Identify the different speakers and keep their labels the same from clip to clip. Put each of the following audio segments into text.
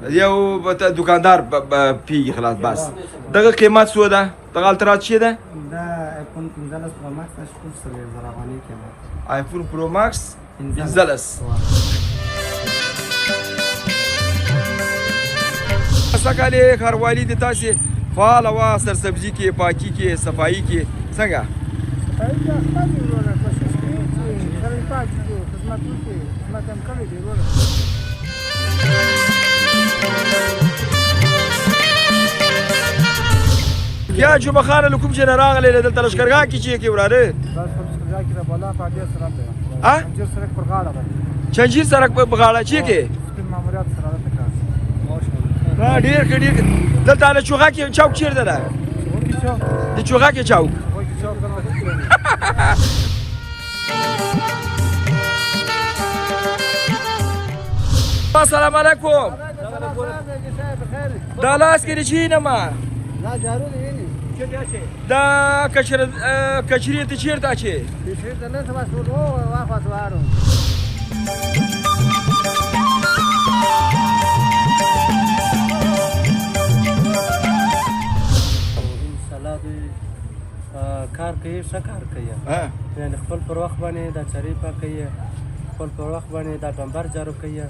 Speaker 1: یو دکاندار پیږي خلاص بس دغه قیمت څو ده دغه الترا څه ده
Speaker 2: دا آیفون 15 پرو ماکس شپږ سوه زره افغانۍ قیمت
Speaker 1: آیفون پرو ماکس 15 سکهلې ښاروالي د تاسې فعاله وه سرسبزي کې پاکي کې صفایي کې څنګه
Speaker 3: صفایي کې خپل دي وروره کوشش کوي چې سره پاک کړو خدمت وکړي خدمت هم کوي دي وروره
Speaker 1: بیا جمعه خانه له کوم ځای نه راغلی دلته لښکرګاه کې چې کې وراره
Speaker 3: بس په لښکرګاه کې د بالا په ډېر سره دی چنجیر سړک پر غاړه باندې
Speaker 1: چنجیر سړک په غاړه چې کې
Speaker 3: سپین ماموریت سره ده
Speaker 1: ډېر ښه ډېر دلته له چوغه کې چوک چیرته ده د چوغه کې چوک السلام علیکم دا لاس کې د چی نه ما
Speaker 3: لا جارو دی ویني چټیا چه
Speaker 1: دا کچری ته چیرته اچي
Speaker 3: چیرته نه سبا ټول واخوا سوارو کار کوي ښه کار کوي یعنې خپل پر وخت باندې دا چرې پاکوي خپل پر وخت باندې دا ډمبر جارو کوي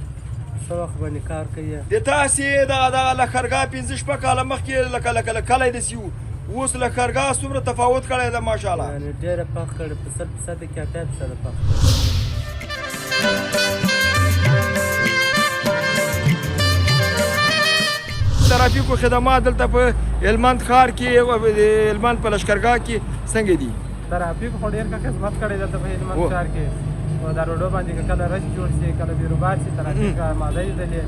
Speaker 3: ښه وخت باندې کار کوي
Speaker 1: د تاسې دغه لښکرګاه 15 کاله مخکې لکه کلی داسې وو اوس لښکرګاه څومره تفاوت کړی ده ماشاءالله
Speaker 3: یعنې ډېره پاک کړې په 100% کې 80% پاک کړې
Speaker 1: ترافیکو خدمات دلته په هلمند ښار کې هلمند په لښکرګاه کې څنګه دي
Speaker 3: ترافیک خو ډېر ښه خدمت کړی دلته په هلمند ښار کې دا روډو باندې که کله رش جوړ شي کله بیروبار شي ترافیک آماده یې دلې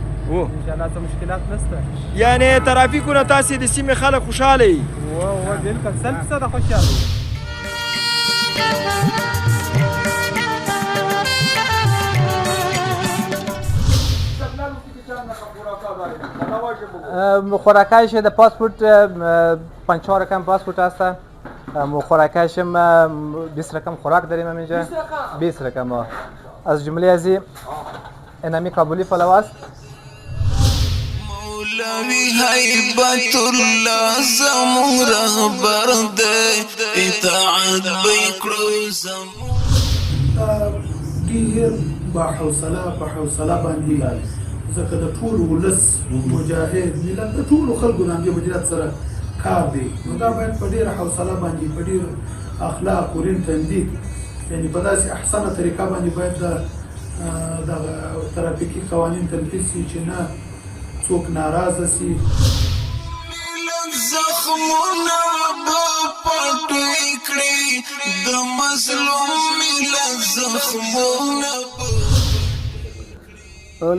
Speaker 3: انشاءالله څه مشکلات نشته
Speaker 1: یعنې ترافیکو نه تاسې د سیمې خلک خوشحاله یي
Speaker 3: بلکل 100% خوشحاله خوراکایش د پاسپورت 5 رقم پاسپورت هست خوراکایش 20 رقم خوراک داریم همینجا 20 رقم از جمله از اینمی کابلی پلو است
Speaker 4: مولوی حیبت الله زمون رهبر ده اطاعت بکړو زمون
Speaker 5: ډیر با حوصله باندې ځکه د ټول ولس مجاهد ملت د ټولو خلکو د همدې مدیریت سره کار دی نو دا باید په ډېره حوصله باندې په ډېر اخلاق ورین تندید یعنې په داسې احسنه طریقه باندې باید دغه ترافیکي قوانین تنفیذ شي چې نه څوک ناراضه سي
Speaker 4: زخمونه به پټ کړي د مظلوم ملت زخمونه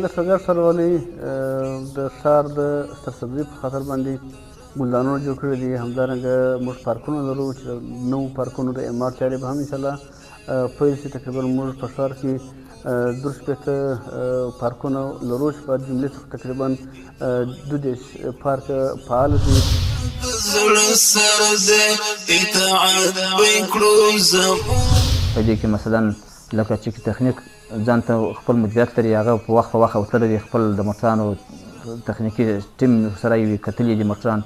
Speaker 6: لښکرګاه ښاروالۍ د ښار د سرسبزۍ په خاطر باندې ګلدانونه جوړ کړي دي همدارنګه موږ پارکونه لرو چې نوو پارکونو د اعمار چارې به هم انشاءالله پیل شي تقریبا موږ په ښار کې 2 پارکونه لرو چې په جملې څخه تقریبا 2 پارک فعال دي
Speaker 7: په دې کې مثلا لکه چې تخنیک ځان ته خپل مدیریت لري هغه په وخت په وخت وتلی دي خپل د موټرانو تخنیکي ټیم سره یې کتلي دي موټران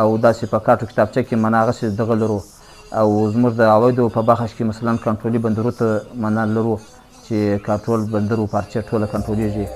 Speaker 7: او داسې په کارټو کتابچه کې معنا هغسې دغه لرو او زموږ د عوایدو په برخه کې مثلا کنټرولي بندرو ته معنا لرو چې کنټرول بندر و پارچې ټوله کنټرولیږي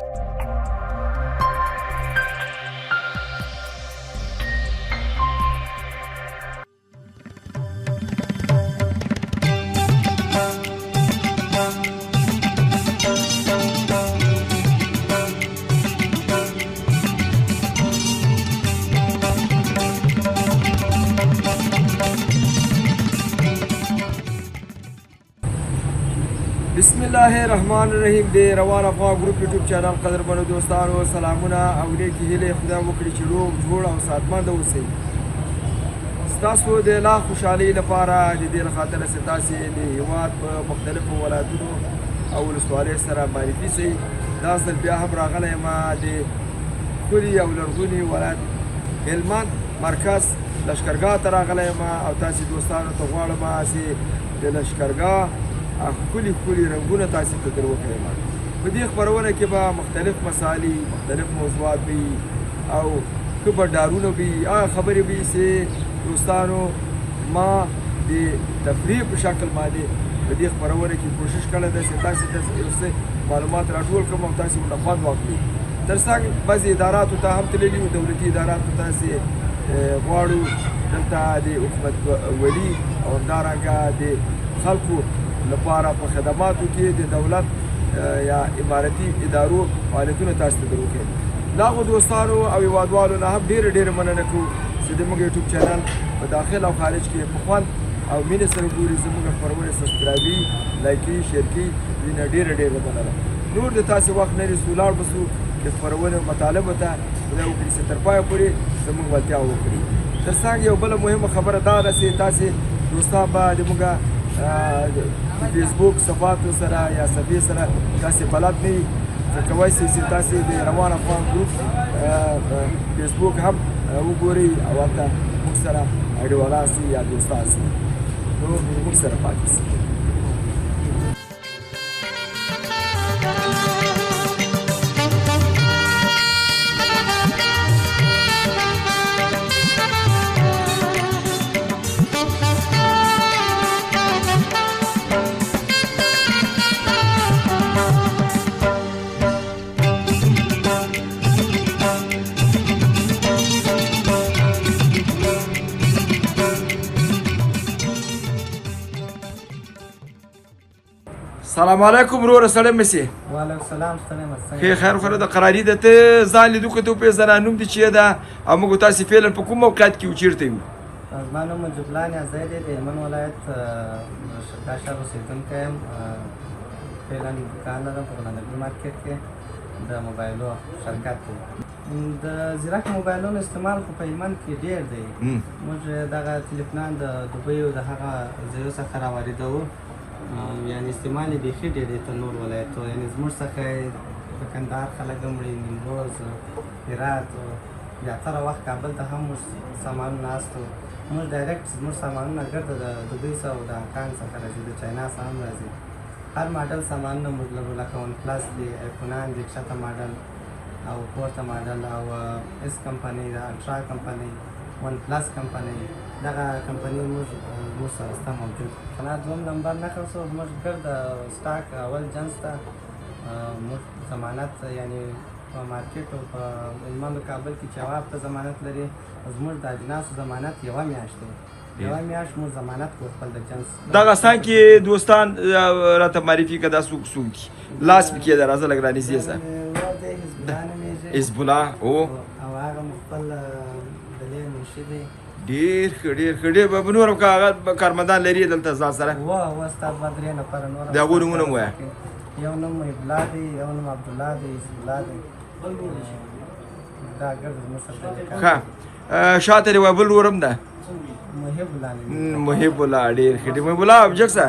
Speaker 1: بسم الله الرحمن الرحیم د روان افغان ګروپ یوټیوب چینل قدرمنو دوستانو سلامونه او نیکې هیلې خدای وکړي چې روغ جوړ او صحتمند اوسئ ستاسو د لا خوشحالۍ لپاره د دې خاطر چې تاسې د هېواد په مختلفو ولایتونو او ولسوالیو سره معرفي شئ دا ځل بیا هم راغلی یم د ښکلي او لرغوني ولایت هلمند مرکز لښکرګاه ته راغلی یم او تاسې دوستانو ته غواړم چې د لښکرګاه ښکلي ښکلي رنګونه تاسې ته در وښیم په دې خپرونه کې به مختلف مسالې مختلف موضوعات وي او که به ډارونه وي هغه خبرې وي چې دوستانو ما د تفریح په شکل باندې په دې خپرونه کې کوشش کړې ده چې تاسو ته اوسه معلومات راټول کړم او تاسو ورته خوند واخلئ تر څنګ بعضې اداراتو ته هم تللي وو دولتي اداراتو ته چې غواړو دلته د حکومت ولي او همدارنګه د خلکو لپاره په خدماتو کې د دولت یا امارتي ادارو فعالیتونه تاسو ته دروکړي د هغو دوستانو او هیوادوالو نه هم ډېره مننه کوو چې زموږ یوټیوب چینل په داخل او خارج کې په خوند او مینې سره ګوري زموږ خپرونې سبسکرایبي لایکي شیر کړي دې نه ډېره مننه نور د تاسې وخت نه نیسو لاړ بسو د خپرونې مطالبو ته خدای وکړي چې تر پایه پورې زموږ ولتیا وکړي تر څنګ یو بله مهمه خبره دا ده چې تاسې دوستان به زموږ فیسبوک صفحاتو سره یا صفحې سره تاسې بلد نه یي کولی شئ چې تاسې د روان افغان ګروپ فیسبوک هم وګورئ او هلته موږ سره انډیوالان سي یا دوستان سي نو موږ سره پاتې سي سلام علیکم وروره سړی مې سي
Speaker 2: وعلیکم السلام ستړی مې
Speaker 1: ښې خیر خو د قراري ده ته ځان لیدو که ته وپېژنه نوم دې چې ده او موږ تاسې فعلا په کوم موقعیت کې و چېرته یو
Speaker 2: زما نوم جبلان یازدی دی د هلمند ولایت شرقا ښار اوسېدونکی یم فعلا دوکان لرم په غلامنبي مارکېټ کې د موبایلو شرکت دی د زیرک موبایلونو استعمال خو په هلمند کې ډېر دی موږ دغه تلیفونان د دوبۍ او د هغه ځایو څخه راواردوو یعنې استعمال یې بیخي ډېر دی تر نور ولایتو یعنې زموږ څخه د کندهار خلک هم وړي نیمروز هرات زیاتره وخت کابل ته هم موږ سامانونه استو موږ ډایرکټ زموږ سامانونه ګرده د دوبۍ څخه او د هانګکانګ څخه راځي د چاینا څخه هم راځي هر ماډل سامانونه موږ لرو لکه ون پلس دی آیفونان دی ښکته ماډل او پورته ماډل او اس کمپنۍ د الټرا کمپنۍ ون پلس کمپنۍ دغه کمپنۍ موږ سره شته موجود صنعت دوم نمبر نقل شو زموږ ګرده سټاک اول جنس ته موږ ضمانت یعنې په مارکېټ او په هلمند او کابل کې چې هغه هفته ضمانت لري زموږ د اجناسو ضمانت یوه میاشت دی یوه میاشت موږ ضمانت کوو خپل د جنس
Speaker 1: دغه ستان کې دوستان راته معرفي که دا څوک څوک دي لاس پې کېده راځه لږ رانږدې شه
Speaker 2: ور دی حزب الله نومېږي
Speaker 1: حزب الله
Speaker 2: او هغه مو خپل دلې منشي دی
Speaker 1: ډېر ښه ډېر ښه ډېر به نور هم که هغه کارمندان لري دلته ځان سره
Speaker 2: ستا دوه درې نفره نور
Speaker 1: د هغو نومونه هم ووایه
Speaker 2: یو نوم محب الله دی یو نوم عبدالله دی حزب الله دی دا ګرد زموږ سره دی
Speaker 1: ښه شاته یې بل ورور هم ده
Speaker 2: محب الله نومېږي
Speaker 1: محب الله ډېر ښه ډېر محب الله ابجک سه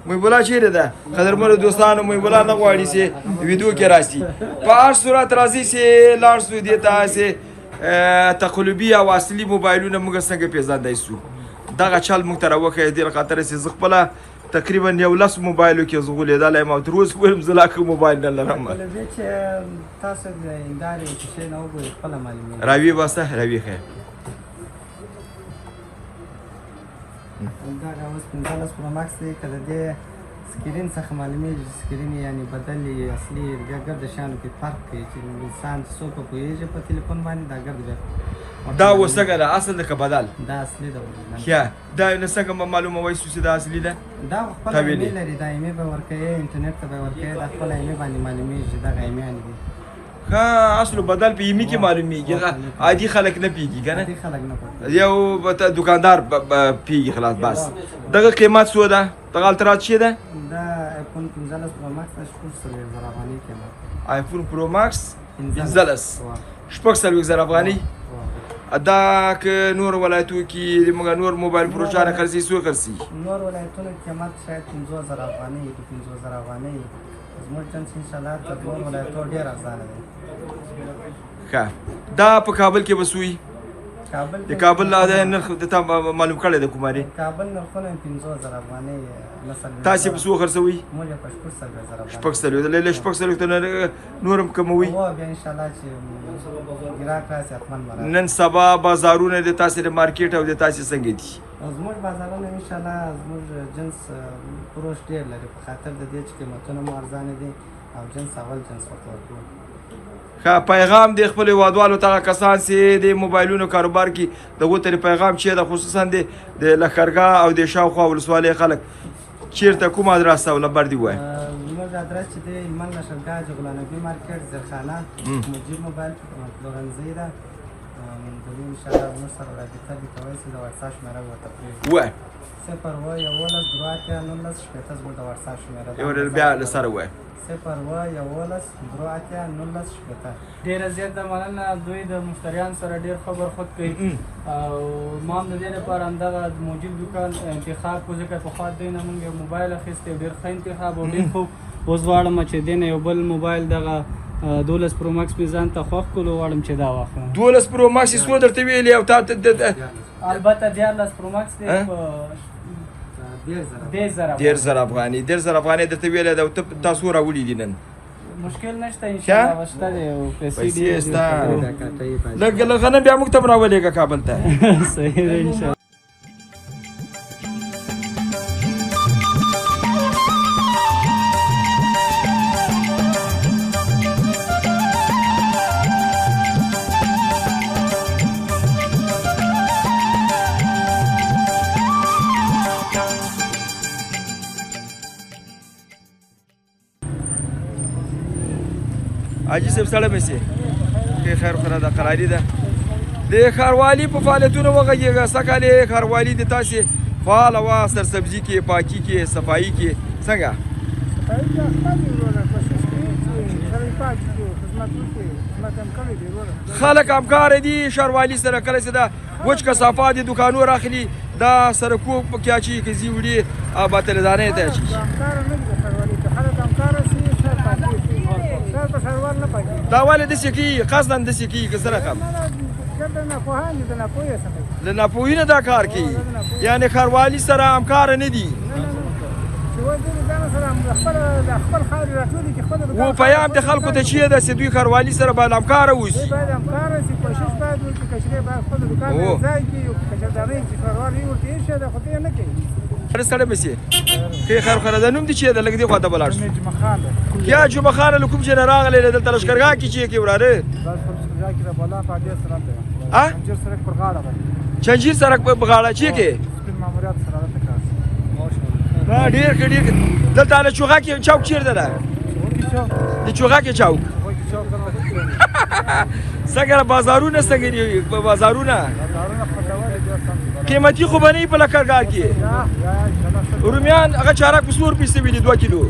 Speaker 1: محب الله چیرې ده قدرمنو دوستانو محب الله نه غواړي چې ویډیو کې راسي په هر صورت راځي چې لاړ شو دې ته چې تقلبي او اصلي موبایلونه موږ څنګه پېژندی سو دغه چل موږ ته راوښیه دې له خاطره چې زه خپله تقریبا 11 موبایلو کې زه غولېدلی یم او تر اوسه پورې هم زه لا کوم موبایل نه لرم
Speaker 2: تقلبي چې تاسو د هندارې کیسې نه وګورئ خپله معلومېږي
Speaker 1: راویې باسته راویې ښه
Speaker 2: دغه اوس 15 پرو ماکس دی که د دې سکرین څخه معلومېږي چې سکرین یعنې بدل یې اصلي بیا ګرده شیانو کې فرق کوي چې انسان څوک په پوهېږي په تلیفون باندې دا ګرد بیا
Speaker 1: دا اوس څنګه ده اصل ده که بدل
Speaker 2: دا اصلي ده
Speaker 1: ښه دا نه څنګه معلوموی سو چې دا اصلي ده
Speaker 2: دا خپل ایمې لري دا ایمې به ورکوي انټرنېټ ته به ورکوي دا خپل ایمې باندې معلومېږي چې دغه ایمېانې دي
Speaker 1: ښه اصل بدل په ایمې کې معلومېږي عادي خلک نه پوهېږي که نه
Speaker 2: عادي خلک نه پوهېږي
Speaker 1: یو دوکاندار پوهېږي خلاص بس دغه قیمت څو ده دغه الترا څه ده
Speaker 2: دا آیفون 15 پرو ماکس 400,000 افغانۍ قیمت
Speaker 1: آیفون پرو ماکس 15 400,000 افغانۍ دا که نور ولایتو کې موږ نور موبایل فروشان خرڅي څو خرڅي
Speaker 2: نور ولایتونو کې قیمت شاید 15,000 افغانۍ 15,000 افغانۍ زموږ جنس انشاءالله تر نور ولایتو ډېر ارزانه دی
Speaker 1: ښه دا په کابل کې به سوی د کابل د نرخ د تا معلوم کړی د کوماري
Speaker 2: کابل نرخونه 15000 افغانۍ مثلا
Speaker 1: تاسې په څو خرڅوئ
Speaker 2: موږ په 14000
Speaker 1: شپږ څلوېښت له شپږ څلوېښت نه نور هم کموئ
Speaker 2: بیا ان شاء الله چې ګراک راشي حتما مراد
Speaker 1: نن سبا بازارونه د تاسې د مارکیټ او د تاسې څنګه دي
Speaker 2: زموږ بازارونه ان شاء الله زموږ جنس فروش ډېر لري په خاطر د دې چې قیمتونه مو ارزانه دي او جنس اول جنس ورته ورکوو
Speaker 1: ښه پیغام د خپلو هېوادوالو ته هغه کسان چې د موبایلونو کاروبار کې د غوترې پیغام چې د خصوصا د لښکرګاه او د شاوخوا ولسوالۍ خلک چیرته کوم ادرس او نمبر دی ووایه
Speaker 2: زموږ ادرس چې دی هلمند لښکرګاه جغلانبي مارکیټ زرخانه مجیب موبایل پلورنځۍ ده دوی انشاءالله زموږ سره رابطه دې کولی شي د وټساپ شمېره به ورته پرېږدي
Speaker 1: ووایه
Speaker 2: 0 11 2 19 شپېته زموږ د وټساپ شمېره ده
Speaker 1: یو ځل بیا له سره ووایه
Speaker 2: 0 11 2 19 شپېته
Speaker 8: ډېره زیاته مننه دوی د مشتریانو سره ډېر ښه برخورد کوي او ما هم د دې لپاره همدغه موجود دوکان انتخاب کړو ځکه پخوا دوی نه مونږ یو موبایل اخیستی ډېر ښه انتخاب او ډېر خوب اوس غواړم چې دې نه یو بل موبایل دغه 12 پرو ماکس مې ځان ته خوښ کړلو غواړم چې دا واخلم
Speaker 1: 12 پرو ماکس یې څو درته ویلي او تا
Speaker 8: البته 14 پرو ماکس دی په
Speaker 1: 10000 افغانۍ 10000 افغانۍ درته ویلې ده او تاسو راوړي دي نن
Speaker 8: مشکل نشته ان شاء الله شته دی او
Speaker 1: پیسې شته لږ نه بیا موږ ته هم راولېږه کابل ته
Speaker 8: صحیح دی ان شاء الله
Speaker 1: حاجي صاحب سړی مې سي کې خیر خره ده قراري ده د ښاروالي په فعالیتونو وغږېږه سږکال یې ښاروالي د تاسې فعاله وه سرسبزي کې پاکي کې صفایي کې څنګه خلک همکاره دي ښاروالي سره کله چې دا وچ کثافات د دوکانو راخلي دا سرکو پکې اچوي که ځي وړي باطلدانۍ ته اچوي دا ولې داسې کوي قصدا داسې کوي که څه رقم له ناپوهي نه دا کار کوي یعنې ښاروالي سره همکاره نه دي و پیام د خلکو ته چیرې ده چې دوی ښاروالي سره باید همکاره اوسي سړی مې سي ښې خیر خره ده نوم دې چیرې ده لږ دې خوا ته به لاړ شو یا جمعه خانه له کوم ځای نه راغلی دلته لښکرګاه کې چې کې وراره چنجیر سړک په غاړه چې کې ډېر ښه ډېر دلته له چوغا کې چوک چیرته ده د چوغا کې چوک څنګه بازارونه څنګه دي بازارونه قیمتي خو به نه وي په لښکرګاه کې رومیان هغه چارک په څو روپۍ سوي دي 2 کیلو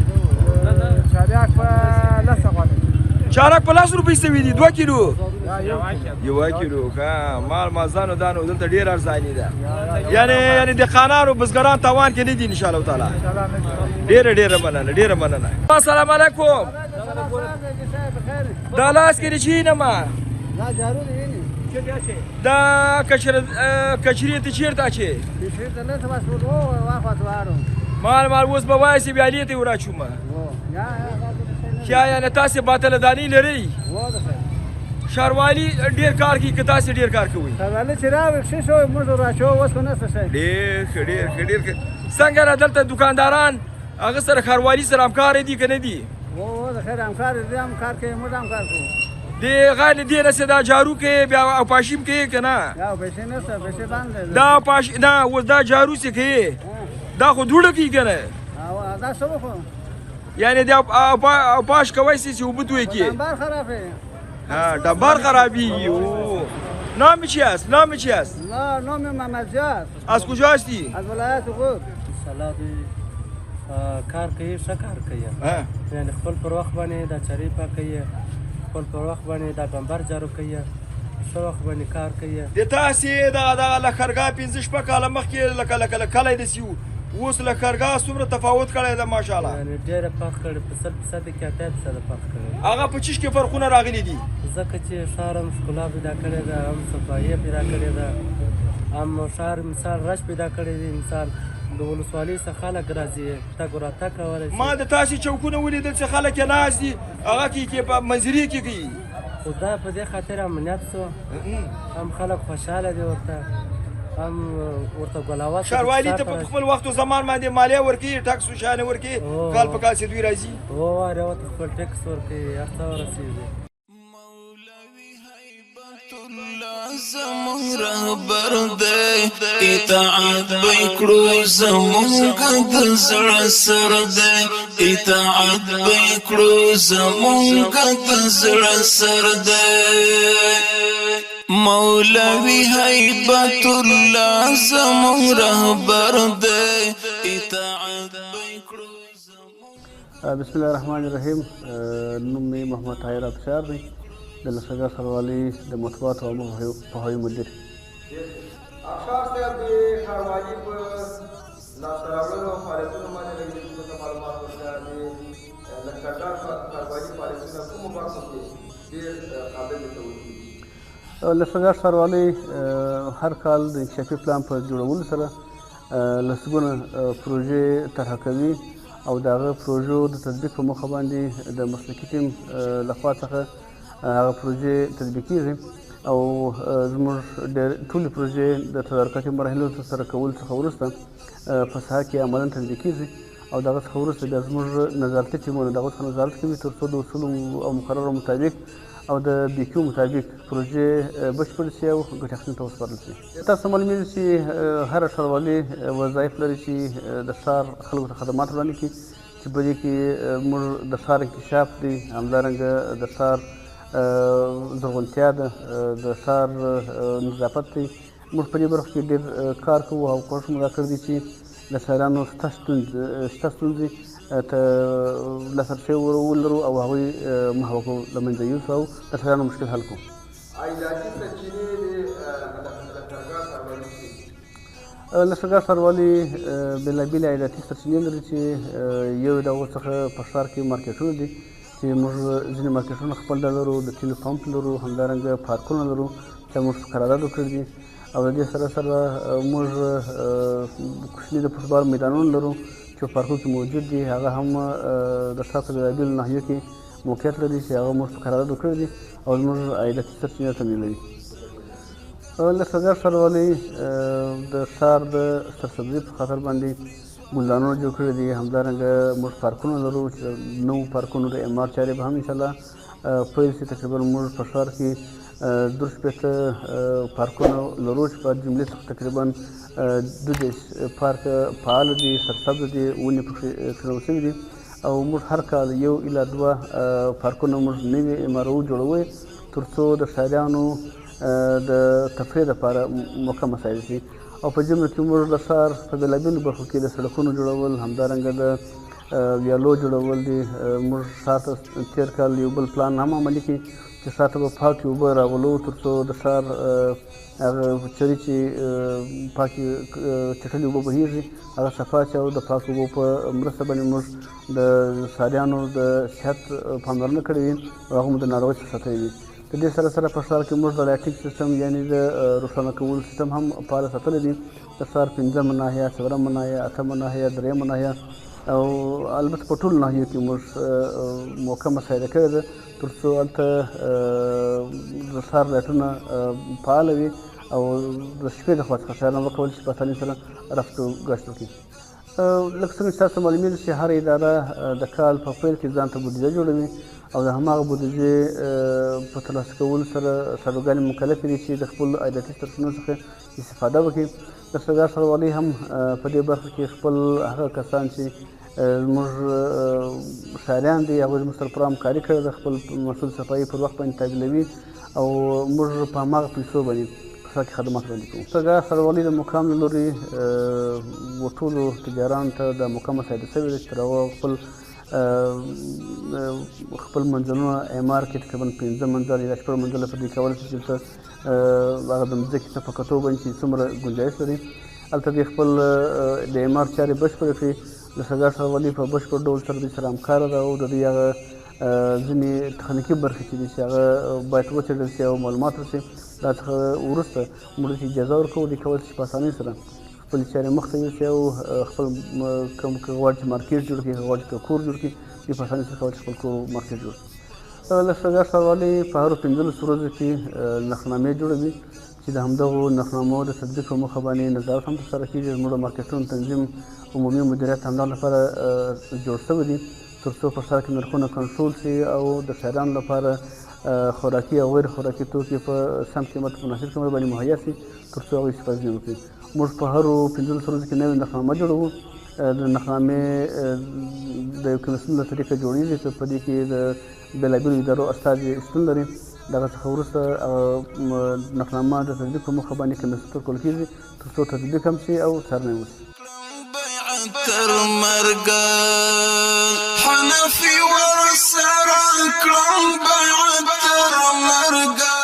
Speaker 1: چارک په 10 روپۍ سوي دي 2 کیلو 1 کیلو ښه مال مازانو دانو دلته ډېر ارزاني ده یعنې دهقانانو بزګران تاوان کې نه دي انشاءالله تعالی ډېره مننه السلام علیکم دا لاس کې دې چی نه ما دا کچرې ته چیرته اچې مال اوس به وایې چې بیا لیې ته وراچومه کیا یعنې تاسې باطله دانۍ لرئ ښاروالي ډېر کار کوي که تاسې ډېر کار کوئ ډېر ښه څنګه را دلته دوکانداران هغه سره ښاروالي سره همکاره دي که نه دي د غیر دې نه چې دا جارو کوي بیا او پاشیم کوي که نه دا نه اوس دا جارو چې کوي دا خو دوړه کوي که نه یعنې د پاش کوی سي چې اوبه توی کړي ډمبر خرابیږي نام چی است نام
Speaker 2: محمد
Speaker 1: از کجا هستی
Speaker 2: از ولایت غور کار کوي ښه کار کوي یعنې خپل پر وخت باندې دا چرې پاکوي خپل پر وخت باندې دا ډمبر جارو کوي ښه وخت باندې کار کوي
Speaker 1: د تاسې دغه لښکرګاه 5 شپږ کاله مخکې لکه کلی داسې و اوس له کارګاه څومره تفاوت کړی ده ماشاءالله
Speaker 2: یعنې ډېره فرق کړی په 100% کې 80% فرق کړی
Speaker 1: هغه په چیش کې فرقونه راغلي دي
Speaker 2: ځکه چې ښار هم ښکلا پیدا کړې ده هم صفایي پیدا کړې ده هم ښار مثال رش پیدا کړی دی مثال د ولسوالۍ څخه خلک راځي تګ و راتګ کولی شي
Speaker 1: ما د تاسې چوکونه ولیدل چې خلک یې ناست دي هغه کې په منظرې کې کوي
Speaker 2: خو دا په دې خاطر امنیت شو هم خلک خوشحاله دي ورته هم ورته ګلاوات
Speaker 1: ښاروالي ته په خپل وخت و زمان باندې مالیه ورکوي ټکس و شانې ورکوي کال په کال چې دوی راځي
Speaker 2: هو وارې ورته خپل ټکس ورکوي هر څه ورسېږي
Speaker 4: زمون رهبر دی اطاعت بکړو زمونږ د زړه سر دی اطاعت بکړو زمونږ د زړه سر دی مولوی هیبت الله زمون رهبر دی اطاعت بکړو
Speaker 6: بسم الله الرحمن الرحیم نوم مې محمد طاهر ابشار دی د لښکرګاه ښاروالۍ د مطبوعاتو او پوهاوي مدیر
Speaker 1: افشار صاحب د ښاروالي په لاسته راوړلو او فعالیتونو باندې لږ څه معلومات ورکړه د لښکرګاه ښاروالي فعالیتونه کومو برخو کې ډېر قابل د توجه دي
Speaker 6: لښکرګاه ښاروالۍ هر کال د انکشافي پلان په جوړولو سره لسګونه پروژې طرحه کوي او د هغه پروژو د تطبیق په موخه باندې د مسلکي ټیم لخوا څخه هغه پروژې تطبیقېږي او زموږ ټولې پروژې د تدارکاتي مراحلو ترسره کولو څخه وروسته په ساحه کې عملاً تطبیقېږي او د هغه څخه وروسته بیا زموږ نظارتي ټیمونه د هغو څخه نظارت کوي تر څو د اصولو او مقررو مطابق او د بیکیو مطابق پروژې بشپړې شي او ګټې اخیستنې ته وسپارل شي تاسو معلومېږي چې هره ښاروالي وظایف لري چې د ښار خلکو ته خدمات وړاندې کړي چې په دې کې موږ د ښار انکشاف دی همدارنګه د ښار زرغونتیا ده د ښار نظافت دی موږ په دې برخو کې ډېر کار کوو او کوښښ مو دا کړی دی چې د ښاریانو شته ستونزې ته لاسرسی ولرو او هغوی محوه کړو له منځه یوسو او د ښاریانو مشکل حل کړو
Speaker 1: عایداتي سرچینې د لښکرګاه ښاروالي دي
Speaker 6: لښکرګاه ښاروالي بېلابېلې عایداتي سرچینې لري چې یو د هغو څخه په ښار کې مارکېټونه دي چې موږ ځینې مارکېټونه خپل لرو د تیلو پمپ لرو همدارنګه پارکونه لرو چې موږ قرارداد وکړي دي او د دې سره سره موږ کوچني د فوټبال میدانونه لرو چې په پارکونو کې موجود دي هغه هم د ښار په بېلابېلو ناحیو کې موقعیت لري چې هغه موږ په قرارداد وکړي دي او زموږ عایداتي سرچینې تمویلوي لښکرګاه ښاروالۍ د ښار د سرسبزۍ په خاطر باندې ګلدانونه جوړ کړي دي همدارنګه موږ پارکونه لرو چې نوو پارکونو د اعمار چارې به هم انشاءالله پیل شي تقریبا موږ په ښار کې 2 پارکونه لرو چې په جملې څخه تقریبا 2 پارک فعال دي سرسبز دي ونې پکې کښېنول شوي دي او موږ هر کال 1 الی 2 پارکونه موږ نوي اعمارو جوړوو تر څو د ښاریانو د تفریح لپاره موقع مساعد شي او په جمله کې موږ د ښار په بېلابېلو برخو کې د سړکونو جوړول همدارنګه د ویالو جوړول دي موږ ښار ته تېر کال یو بل پلان هم عملي کړي چې ښار ته به پاکې اوبه راولو تر څو د ښار هغه چرې چې پاکې چټلې اوبه بهیږي هغه صفا شي او د پاکو اوبو په مرسته باندې موږ د ښاریانو د صحت پاملرنه کړې وي او هغه مو د ناروغۍ څخه ساتلي وي د دې سره سره په ښار کې موږ د لایټینګ سیستم یعنې د روښانه کولو سیستم هم فعال ساتلی دی د ښار 5مه ناحیه 4مه ناحیه 8مه ناحیه 3مه ناحیه او البته په ټولو ناحیو کې موږ موقع مساعده کړې ده تر څو هلته د ښار لایټونه فعاله وي او د شپې د خوا څخه ښاریان وکولی شي په اسانۍ سره رفت و ګشت وکړي لکه څنګه چې تاسو معلومېږي چې هره اداره د کال په پیل کې ځان ته بودیجه جوړوي او د هماغه بودیجې په ترلاسه کولو سره ښاروګانې مکلفې دي چې د خپلو عایداتي سرچینو څخه استفاده وکړي لښکرګاه ښاروالۍ هم په دې برخه کې خپل هغه کسان چې زموږ ښاریان دي هغوی زموږ سره پوره همکاري کړې ده خپل مسؤل صفایي پر وخت باندې تعدیلوي او موږ په هماغه پیسو باندې په ښار کې خدمات وړاندې کوو لښکرګاه ښاروالۍ د مقام له لوري ټولو تجارانو ته د مقام مساعده شوې ده چې تر هغه خپل منزلونه اعمار کې تقریبا 15 منزل یا 16 منزله پر دې کولی شي چې هغه د مځکې ته په کتو باندې چې څومره ګنجایش لري هلته دوی خپل د اعمار چارې بشپړې کړي. د سرګار ښاروالي په بشپړ ډول سره دوی سره همکاره ده او د دوی هغه ځینې تخنیکي برخې چې دي چې هغه باید وڅېړل شي او معلومات وشي. دا څخه وروسته موږ چې اجازه ورکوو دوی کولی شي په اسانۍ سره خپلې چارې مخته یوسي او خپل کوم که غواړي چې مارکېټ جوړ کړي، که غواړي چې کور جوړ کړي، دوی په اسانۍ سره کولی شي خپل کور مارکېټ جوړ کړي. د سرګار ښاروالي په هرو 15 ورځو کې نرخنامې جوړوي چې د همدغو نرخنامو د تطبیق په موخه باندې نظارت هم ترسره کېږي. زموږ د مارکېټونو تنظیم عمومي مدیریت همدا لپاره جوړ شوی دي تر څو په ښار کې نرخونه کنټرول شي او د ښاریانو لپاره خوراکي او غیر خوراکي توکي په سم قیمت په مناسب قیمت باندې مهیا شي تر څو هغوی استفاده وکړي. موږ په هرو 15 ورځو کې نوې نرخنامه جوړوو. د نرخنامې د یو کمیسیون له طریقه جوړېږي چې په دې کې د بېلابېلو ادارو استازي شتون لري. دغه څخه وروسته نرخنامه د تطبیق په موخه باندې کمیسیون ته ورکول کېږي تر څو تطبیق هم شي او څارنه یې وشي.
Speaker 4: تر مرګه حنفي ورسره کړم بیعت تر مرګه.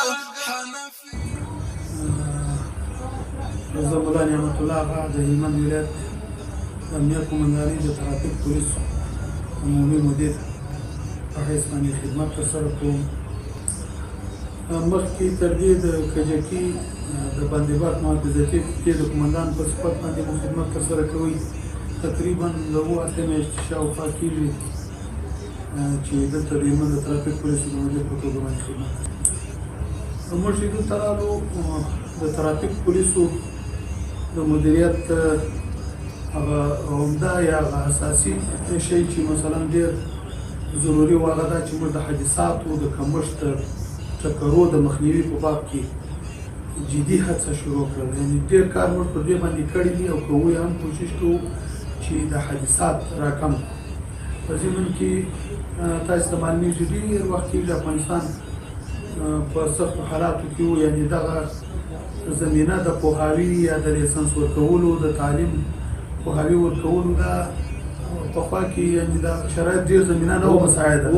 Speaker 5: زه ملا نعمت الله آغا د هلمند ولایت د امنیت قومندانۍ د ترافیک پولیسو عمومي مدیر په حیث باندې خدمت ترسره کوم. مخکې تر دې د کجکي د بندیبات محافظتي کې د قومندان په صفت باندې مو خدمت ترسره کوئ. تقریبا د 8 میاشتې شاوخوا کېږي چې دلته د هلمند د ترافیک پولیسو د مدیر په توګه باندې خدمت کوم. موږ چې دلته رالو د ترافیک پولیسو د مدیریت هغه عمده یا هغه اساسي شی چې مثلا ډېر ضروري و هغه دا چې موږ د حادثاتو د کمښت ټکرو د مخنیوي په باب کې جدي هڅه شروع کړل. یعنې ډېر کار موږ پر دې باندې کړی دي او کوو هم کوشش کوو چې د حادثات راکم په ضمن کې تاسو ته معلومیږي ډېر وخت کې د افغانستان په سختو حالاتو کې وو. یعنې دغه زمینه د پوهاوي یا د لیسنس ورکولو د تعلیم پوهاوي ورکولو دا پخوا کې یعنې دا شرایط ډېر زمینه نه وه مساعده.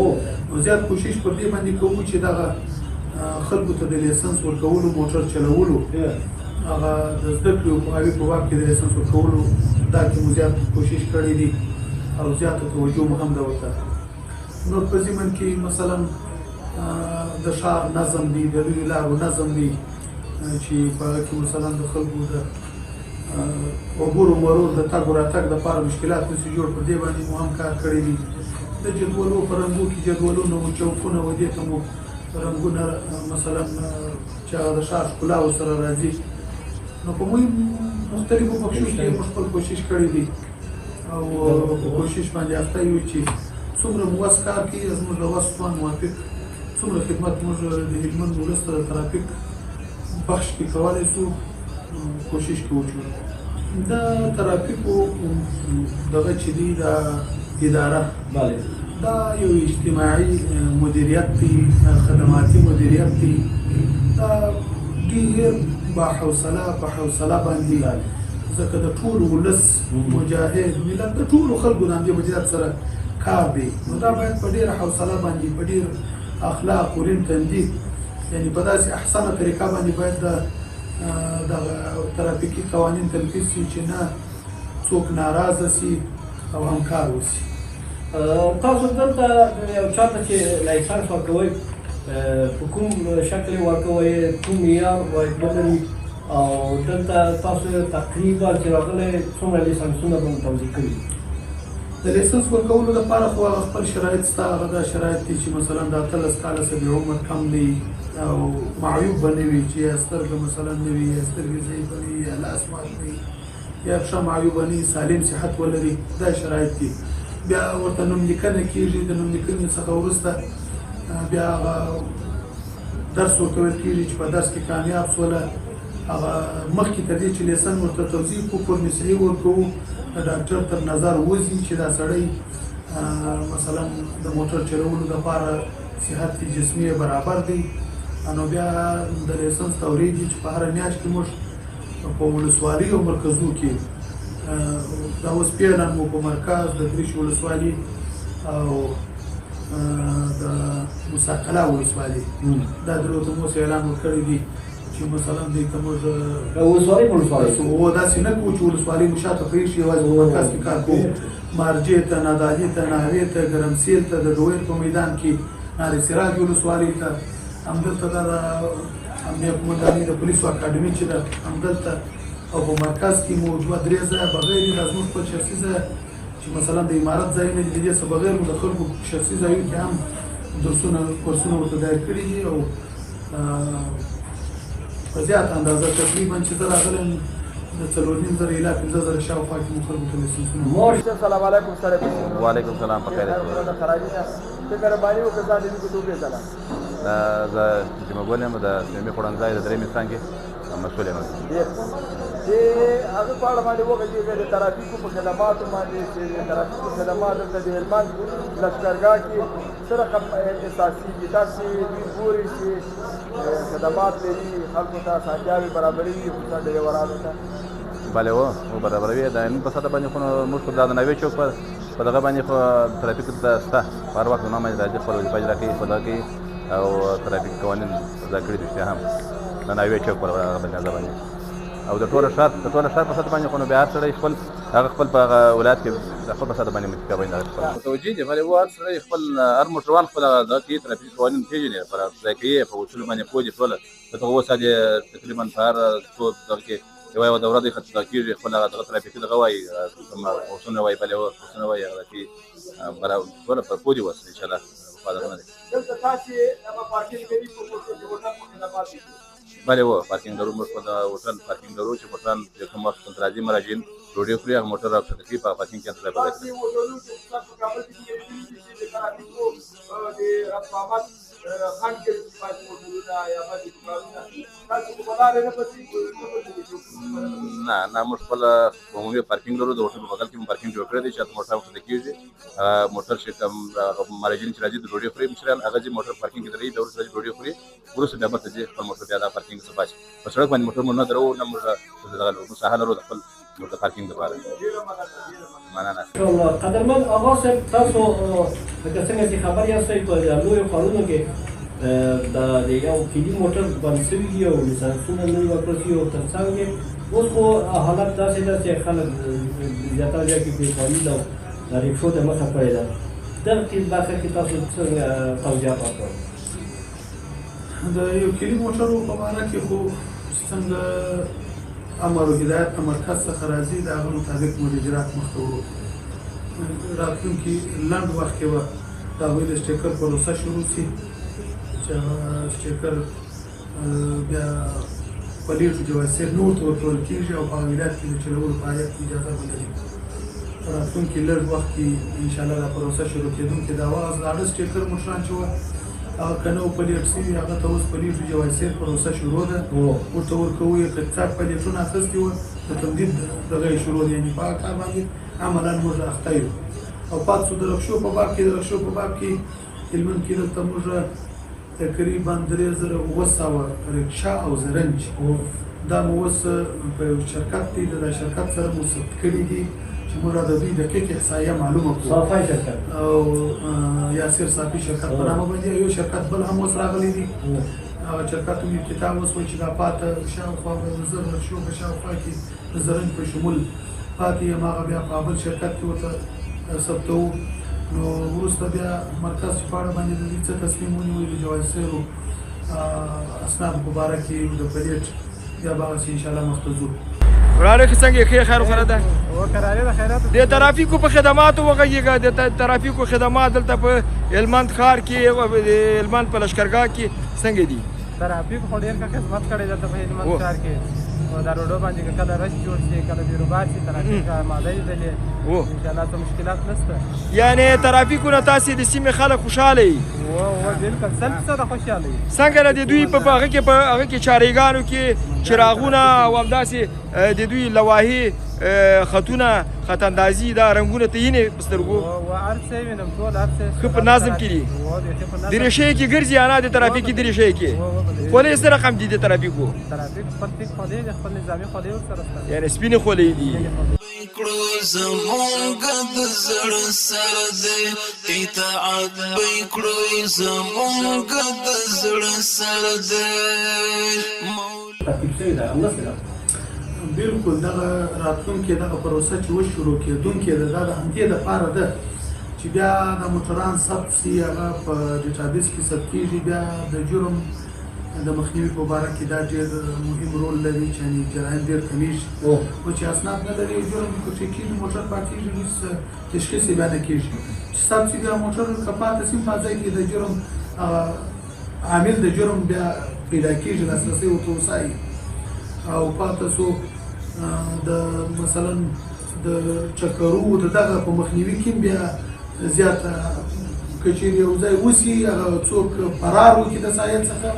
Speaker 5: نو زیات کوشش پر دې باندې کوو چې دغه خلکو ته د لیسنس ورکولو موټر چلولو هغه د زده کړې او پوهاوي په باب کې د لیسنس ورکولو دا کې مو زیات کوشش کړی دي او زیاته توجه مو هم ده ورته. نور په ضمن کې مثلا د ښار نظم دی، د لویو لارو نظم دی چې په هغه کې مثلا د خلکو د عبور و مرور د تګ و راتګ دپاره مشکلات نشي جوړ. پر دې باندې مو هم کار کړی دي. د جدولو په رنګو کې جدولونه و چوکونه و دې ته مو رنګونه مثلا چې هغه د ښار ښکلا ورسره راځي. نو په مختلفو بخشو کې موږ خپل کوشش کړی دي او په کوشش باندې اخته یو چې څومره مو وس کار کوي زموږ د وس موافق څومره خدمت موږ د هلمند ولس ته د ترافیک بخش کې کولی شو کوشش کوو. چې د ترافیکو دغه چې دی د اداره دا یو اجتماعي مدیریت دی، خدماتي مدیریت دی. دا ډېر با حوصله په حوصله باندې ځکه د ټولو ولس مجاهد ملت د ټولو خلکو د همدې مدیریت سره کار دی. نو دا باید په ډېره حوصله باندې په ډېر اخلاق و ریم تندید یعنې په داسې احسنه طریقه باندې باید د ترافیکي قوانین تنفیذ شي چې نه څوک ناراضه سي او همکار وسي.
Speaker 9: تاسو دلته یو چاته چې لایسنس ورکوئ په کوم شکل یې ورکوئ، کوم معیار باید ولري او دلته تاسو تقریبا چې راغلی څومره لیسنسونه به مو توضیح کړي؟
Speaker 5: د لیسنس ورکولو لپاره خو هغه خپل شرایط شته. هغه دا شرایط دي چې مثلا د 18 کاله صدر عمر کم دی او معیوب به نه وي چې یا سترګه مثلا نه وي یا سترګې ضعیفه نه وي یا لاس مات نه وي یا پښه معیوبه نه وي، سالم صحت ولري. دا شرایط دي. بیا ورته نوملیکنه کېږي. د نوملیکنې څخه وروسته بیا هغه درس ورکول کېږي چې په درس کې کامیاب شوله. هغه مخکې تر دې چې لیسن ورته توضیح کړو فورم صحیح ورکوو د ډاکټر تر نظر وځي چې دا سړی مثلا د موټر چلولو دپاره صحت جسمي برابر دی. نو بیا د لیسنس توریږي چې په هره میاشت کې موږ په ولسوالۍ او مرکزو کې دا اوس پیلن مو په مرکز د دریش ولسوالۍ او د موسی قلعه ولسوالۍ دا درې ته مو اعلان ورکړی دی چې مثلا دوی ته موږ
Speaker 9: ولسوالۍ په ولسوالۍ
Speaker 5: او داسې نه کوو چې ولسوالۍ مو شاته پرېښي یوازې په مرکز کې کار کوو مارجې ته نادالي ته ناوې ته ګرمسیل ته د ډویر په میدان کې نارې سراج ولسوالۍ ته همدلته دا د امنیه قومندانۍ د پولیسو اکاډمي چې ده همدلته او په مرکز کې مو 2-3 ځایه بغیر دا زموږ خپل شخصي ځایه چې مثلا د امارت ځایونه دي د دې څخه بغیر مو د خلکو شخصي ځایونو کې هم درسونه کورسونه ورته دایر کړي دي او په زیاته اندازه تقریبا چې زه راغلم د 4.5 الی 15,000 شاوخوا کې مو خلکو ته لایسنسونه
Speaker 1: السلام علیکم سره
Speaker 10: وعلیکم السلام په خیر
Speaker 1: خرابینه ته مهرباني وکړه ځان دې کو دوه ځله
Speaker 10: زه چې مګول یم د سیمې خوړنځای د درې مستان کې مسؤل یم
Speaker 1: چې هغه په اړه باندې وکړي چې د ترافیکو په خدماتو باندې چې د ترافیکو خدمات د هلمند لښکرګاه کې سره اساسي دي تاسو ګورئ چې خدمات لري خلکو ته اسانتیاوې برابروي خصوصا ډریورانو ته
Speaker 10: بله و برابروي د نن په ساده باندې خو موږ په دا نوې چوک په دغه باندې خو ترافیک شته هر وخت نو باندې راځي خپل وظیفه اجرا کوي په دغه کې او ترافیک قوانین وضع کړي دي هم د نوې چوک پر هغه باندې او د ټوله ښار په ساده باندې خو نو بیا هر سړی خپل په ولایت کې د خپل په ساده باندې متفق باندې متوجه دي بلې و هر سړی خپل هر موټروان خپل دغه کې ترافیک قوانین پېژني پر ځای کې په اصول باندې پوه دي ټوله دغه اوس تقریبا په هر څو دغه کې یوه دوره دی خطا کېږي خپل هغه ترافیکي دغه وایي اصولونه وایي بلې اصولونه وایي هغه کې برابر ټوله په پوه دي اوس انشاءالله په دغه نه دي
Speaker 1: دلته تاسې هغه پارکینګ کوي په هوټل په خدمات کې
Speaker 10: بله و پارکینګ لرو موږ په هوټل پارکینګ لرو چې موټران چې کوم وخت راځي مراجعین ډوډۍ خوري هغه موټر راکښته کوي په پارکینګ کې انتظار کوي
Speaker 1: خان کې پاتې موټرونه یا پاتې دکانونه تاسو په لاره نه پاتې
Speaker 10: نه موږ خپل عمومي پارکینګ لرو د هوټل په بغل کې مو پارکینګ جوړ کړی دی چې موټر ورته کېږي موټر چې کوم مراجعین چې راځي د ډوډۍ خوري مشران هغه چې موټر پارکینګ کې درېږي بیا وروسته ډوډۍ خوري وروسته بیا بېرته ځي خپل موټر بیا دا پارکینګ څخه باسي په سړک باندې موټر مو نه درو نه موږ دغه مساحه لرو د خپل موټر پارکینګ لپاره مننه
Speaker 9: قدرمن آغا صاحب تاسو لکه څنګه چې خبر یاستئ په لویو ښارونو کې د یو کلي موټر بند شوي دي او لایسنسونه نوي ورکړل شوي او تر څنګ کې اوس خو حالت داسې ده چې خلک زیاتره ځای کې بېقانوني او د رکشو ته مخه کړې ده دغه برخه کې تاسو څنګه توجیهات ورکړئ
Speaker 5: د یو کلي موټرو په باره کې خو څنګه امر او هدایت د مرکز څخه راځي د هغه مطابق موږ اجرات مخته وړو راتلونکي لنډ وخت کې به د هغوی د سټیکر پروسه شروع شي چې هغه سټیکر بیا پلیټو جواسیر نور ته ورکول کېږي او په هغه ولایت کې د چلولو فعالیت اجازه به لري په راتلونکي لږ وخت کې انشاءالله دا پروسه شروع کېدونکې ده او زاړه سټیکر موټران چې وه هغه که نه و پلیټ شوي هغه ته اوس پلیټو جواسیر پروسه شروع ده ورته ورکوو یې که څاک پلیټونه اخیستي وه د تمدید دغه یې شروع ده یعنې په هغه کار باندې عملا موږ اخته یو او پاتې شو د رکشو په باب کې هلمند کې دلته موږ تقریبا 3,700 رکشا او زرنج دا مو اوس په یو شرکت دی د شرکت سره مو ثبت کړي دي چې موږ د دوی دقیق احصایه معلومه کړو
Speaker 9: صافی شرکت
Speaker 5: او یاسر صافی شرکت په نامه باندې یو شرکت بل هم اوس راغلی دي هغه شرکت هم یو کتاب اوس وایي چې دا پاته شاوخوا د زر رکشو په شاوخوا کې د زرنج په شمول پاتې یم هغه بیا په بل شرکت کې ورته ثبتوو نو وروسته بیا مرکز چې په اړه باندې د دې څه تصمیم ونیوي د جوازیرو اسنادو په باره کې د پلیټ بیا به هغسې انشاءالله مخته ځو
Speaker 1: وراره که څنګه یې ښې خیر وخوره ده د ترافیکو په خدماتو وغږېږه د ترافیکو خدمات دلته په هلمند ښار کې د هلمند په لښکرګاه کې څنګه دي
Speaker 3: ترافیک خو ډېر ښه خدمت کړی دلته په هلمند ښار کې دا روډو باندې که کله رش جوړ شي کله بیروبار شي ترافیک آماده یې دلې انشاءالله څه مشکلات نشته
Speaker 1: یعنې ترافیکونه تاسې د سیمې خلک خوشحاله یي
Speaker 3: بلکل 100% خوشحاله یي
Speaker 1: څنګه د دوی په هغه کې چارېګانو کې چراغونه او همداسې د دوی لواحې خطونه خط اندازي دا رنګونه ته یینې په سترګو
Speaker 3: هر څه یې وینم ټول هر څه
Speaker 1: ښه په نظم کې دي درېښې کې ګرځي انا د ترافیکي درېښې کې خولۍ څه رقم دي د ترافیکو
Speaker 3: ترافیک خپل پېک خولۍ د خپل نظامي خولۍ ورسره شته
Speaker 1: یعنې سپینې خولۍ دي
Speaker 4: کړو زمونږ د زړه سر دی اطاعت به کړو زمونږ د زړه سر دی
Speaker 9: ترتیب شوې ده همداسې ده
Speaker 5: بالکل دغه راتلونکې دغه پروسه چې وشروع کېدونکې ده دا د همدې دپاره ده چې بیا د موټران ثبت سي هغه په ډیټابیس کې ثبت کېږي بیا د جرم د مخنیوي په باره کې دا ډېر مهم رول لري چې یعنې جرایم ډېر کمیږي خو چې اسناد نه لري جرم که چک کېږي موټر پاکېږي هېڅ تشخیص یې بیا نه کېږي چې ثبت سي بیا موټر که پاته سي په ځای کې د جرم عامل د جرم بیا پیدا کېږي لاسرسی ورته وسایي او پاته سو د مثلا د چکرو د دغه په مخنیوي کې بیا زیاته که چېرې یو ځای وسي هغه څوک فرار وکړي د ساحل څخه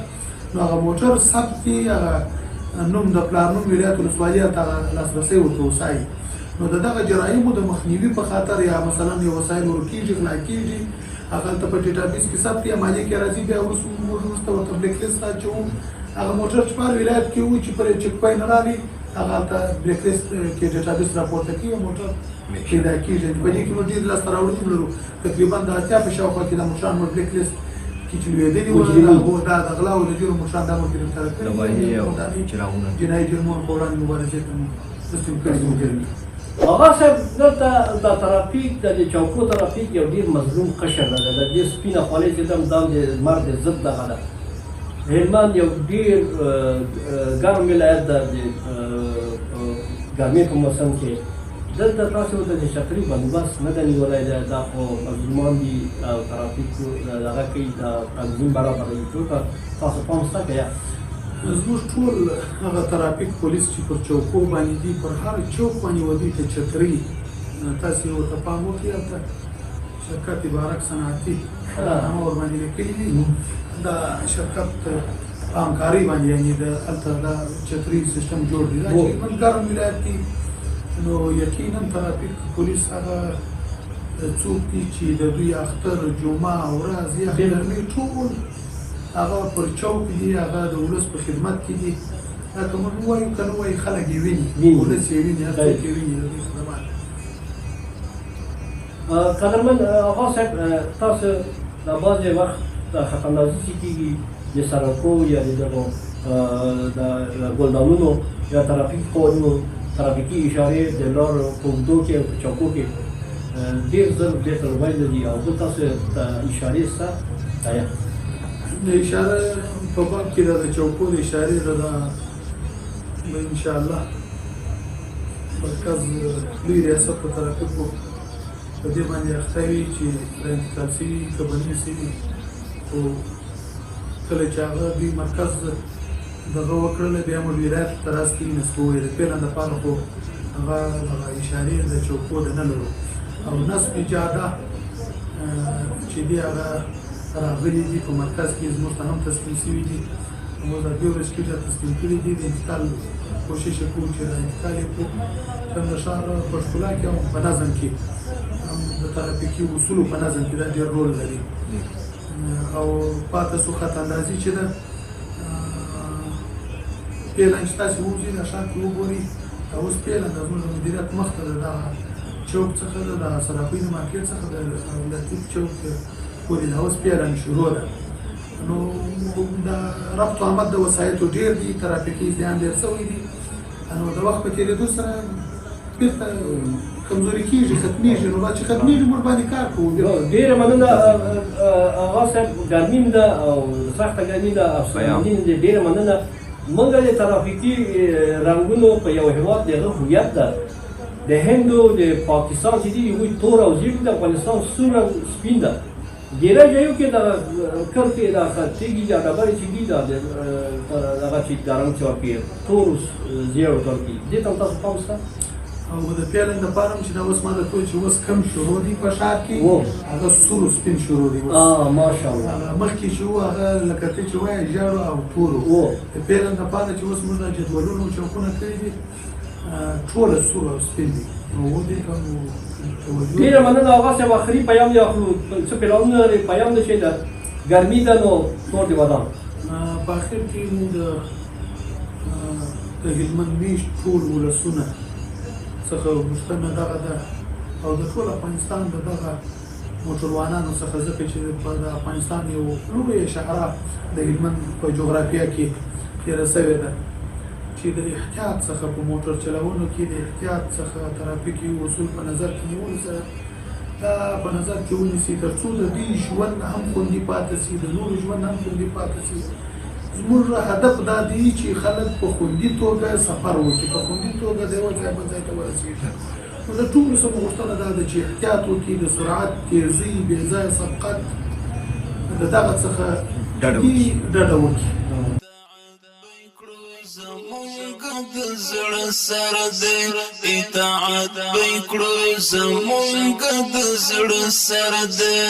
Speaker 5: نو هغه موټر ثبت کړي هغه نوم د پلار نوم ولایت ولسوالي ته لاسرسی ورته وسایي نو د دغه جرایمو د مخنیوي په خاطر یا مثلا یو وسایل ورکېږي غلا کېږي هغه هلته په ډیټابیس کې ثبت کړي مالیې کې راځي بیا وروسته ورته بلیک لیست اچوو هغه موټر چې په هر ولایت کې وي چې پرې چک پاین راغلي هغه هلته بلیک لیست کې ډیټابیس راپورته کړي موټر پیدا کېږي په دې کې موږ ډېر لاسته راوړنې لرو تقریبا د اتیا په شاوخوا کې د موټران موږ بلیک لیست کې چې لوېدلي وو دا د غلا او د جرم موټران دا موږ ګرفتار کړي جنایي جرمونو په وړاندې مبارزې ته مو سیستم کړي مجرمین
Speaker 9: آغا صاحب دلته د ترافیک د چوکو ترافیک یو ډېر مظلوم قشر ده د دې سپینه خولۍ چې دا د لمر د ضد دغه ده هلمند یو ډېر ګرم ولایت ده د ګرمۍ په موسم کې دلته تاسو ته د چترۍ بندوبست نه ده نیولی دی دا خو مظلومان دي او ترافیک دغه کوي د تنظیم برابروي تاسو پام شته که یا
Speaker 5: زموږ ټول هغه ترافیک پولیس چې پر چوکو باندې دي پر هر چوک باندې ودي ته چترۍ تاسې ورته پام وکړئ هلته شرکت بارک صنعتي نامه ورباندې لیکلي دي دا شرکت همکارۍ باندې یعنې د هلته دا چترۍ سیسټم جوړ دی دا چې من ګرم ولایت دي نو یقینا ترافیک پولیس هغه څوک دي چې د دوی اختر جمعه ورځ یا ګرمۍ ټول هغه پر چوک دي هغه د ولس په خدمت کې دي دا که موږ ووایو که نه وایو خلک یې ویني ولس یې ویني هر څوک یې ویني د دوی خدمات
Speaker 9: قدرمن آقا صاحب تاسو د بعضې وخت د خطرنازي چې کېږي د سړکو یا د دغو د ګلدانونو یا ترافیک قوانینو ترافیکي اشارې د لارو په اوږدو کې او په چوکو کې ډېر زر بېرته موبایل دي او بل تاسو د اشارې شته آیا
Speaker 5: د اشاره په باب کې د چوکو د اشارې د انشاءالله مرکز لوی ریاست په ترافیکو په دې باندې اخته وي چې د انتقال شوي که بندي شوي خو کله چې هغه دوی مرکز دغه وکړله بیا موږ ولایت ته راستلي نسبه وویل د پیله دپاره خو هغه اشارې د چوکو د نه لرو او نصب اجاده چې دی هغه راغلي دي په مرکز کې زموږ ته هم تسلیم شوي دي موږ د دې ورځ کې تسلیم کړي دي د انتقال کوشش کوو چې د انتقال یې کړو هم د ښار په ښکلا کې او په نظم کې د ترافیکي اصولو په نظم کې دا ډېر رول لري او پاته سو خط اندازي چې ده پیلن چې تاسې ووځئ د ښار کې وګورئ اوس پیلن د زموږ د مدیریت مخته ده دغه چوک څخه ده د صرافۍ د مارکېټ څخه د لطیف چوک پورې د اوس پیلن شروع ده نو د ربط و آمد د وسایطو ډېر دي ترافیکي ازدحام ډېر شوی دي نو د وخت په تېرېدو سره بېرته کمزوري کېږي ختمېږي نو بعد چې ختمېږي موږ باندې کار کوو
Speaker 9: ډېره مننه آغا صاحب ګرمي ده او سخته ګرمي ده او ډېره مننه موږ د ترافیکي رنګونو په یو هېواد د هغه هویت ده د هند او د پاکستان چې دي هغوی تور او زیړ د افغانستان سور او سپین ده ډېری ځایو کې دغه کرښې دغه تیږې یا ډبرې چې دي دغه چې د رنګ چې ورکوي تور زیړ ورته ورکوي دې ته هم تاسو پام شته
Speaker 5: او د پیلن دپاره هم چې دا اوس ما درته وویل چې اوس کم شروع دي په ښار کې هغه سور و سپین شروع دي
Speaker 9: ماشاءالله
Speaker 5: مخکې چې وو هغه لکه ته چې وایې ژړو او تورو د پیلن دپاره چې اوس موږ دا جدولونه او چوکونه کړي دي ټوله سور او سپین دي نو ودې ته
Speaker 9: ډېره مننه آغا صاحب آخري پیام دی اخلو څه پلانونه لرئ پیام ده چې د ګرمي ده نو تور د ودان
Speaker 5: په اخر کې موږ د هلمند میشت ټول ولسونه څخه غوښتنه دغه ده او د ټول افغانستان د دغه موټروانانو څخه ځکه چې د افغانستان یو لویه شهره د هلمند په جغرافیه کې تېره شوې ده چې د احتیاط څخه په موټر چلولو کې د احتیاط څخه ترافیکي اصول په نظر کې نیولو سره دا په نظر کې ونیسي تر څو د دوی ژوند هم خوندي پاتې شي د نورو ژوند هم خوندي پاتې شي. زموږ هدف دا دی چې خلک په خوندي توګه سفر وکړي په خوندي توګه د یوه ځای بل ځای ته ورسېږي. نو د ټولو څخه غوښتنه دا ده چې احتیاط وکړي د سرعت تیزۍ بې ځایه سبقت د دغه څخه ډډه وکړي.
Speaker 4: زمونږ د زړه سر دی اطاعت وکړو زمونږ د زړه سر دی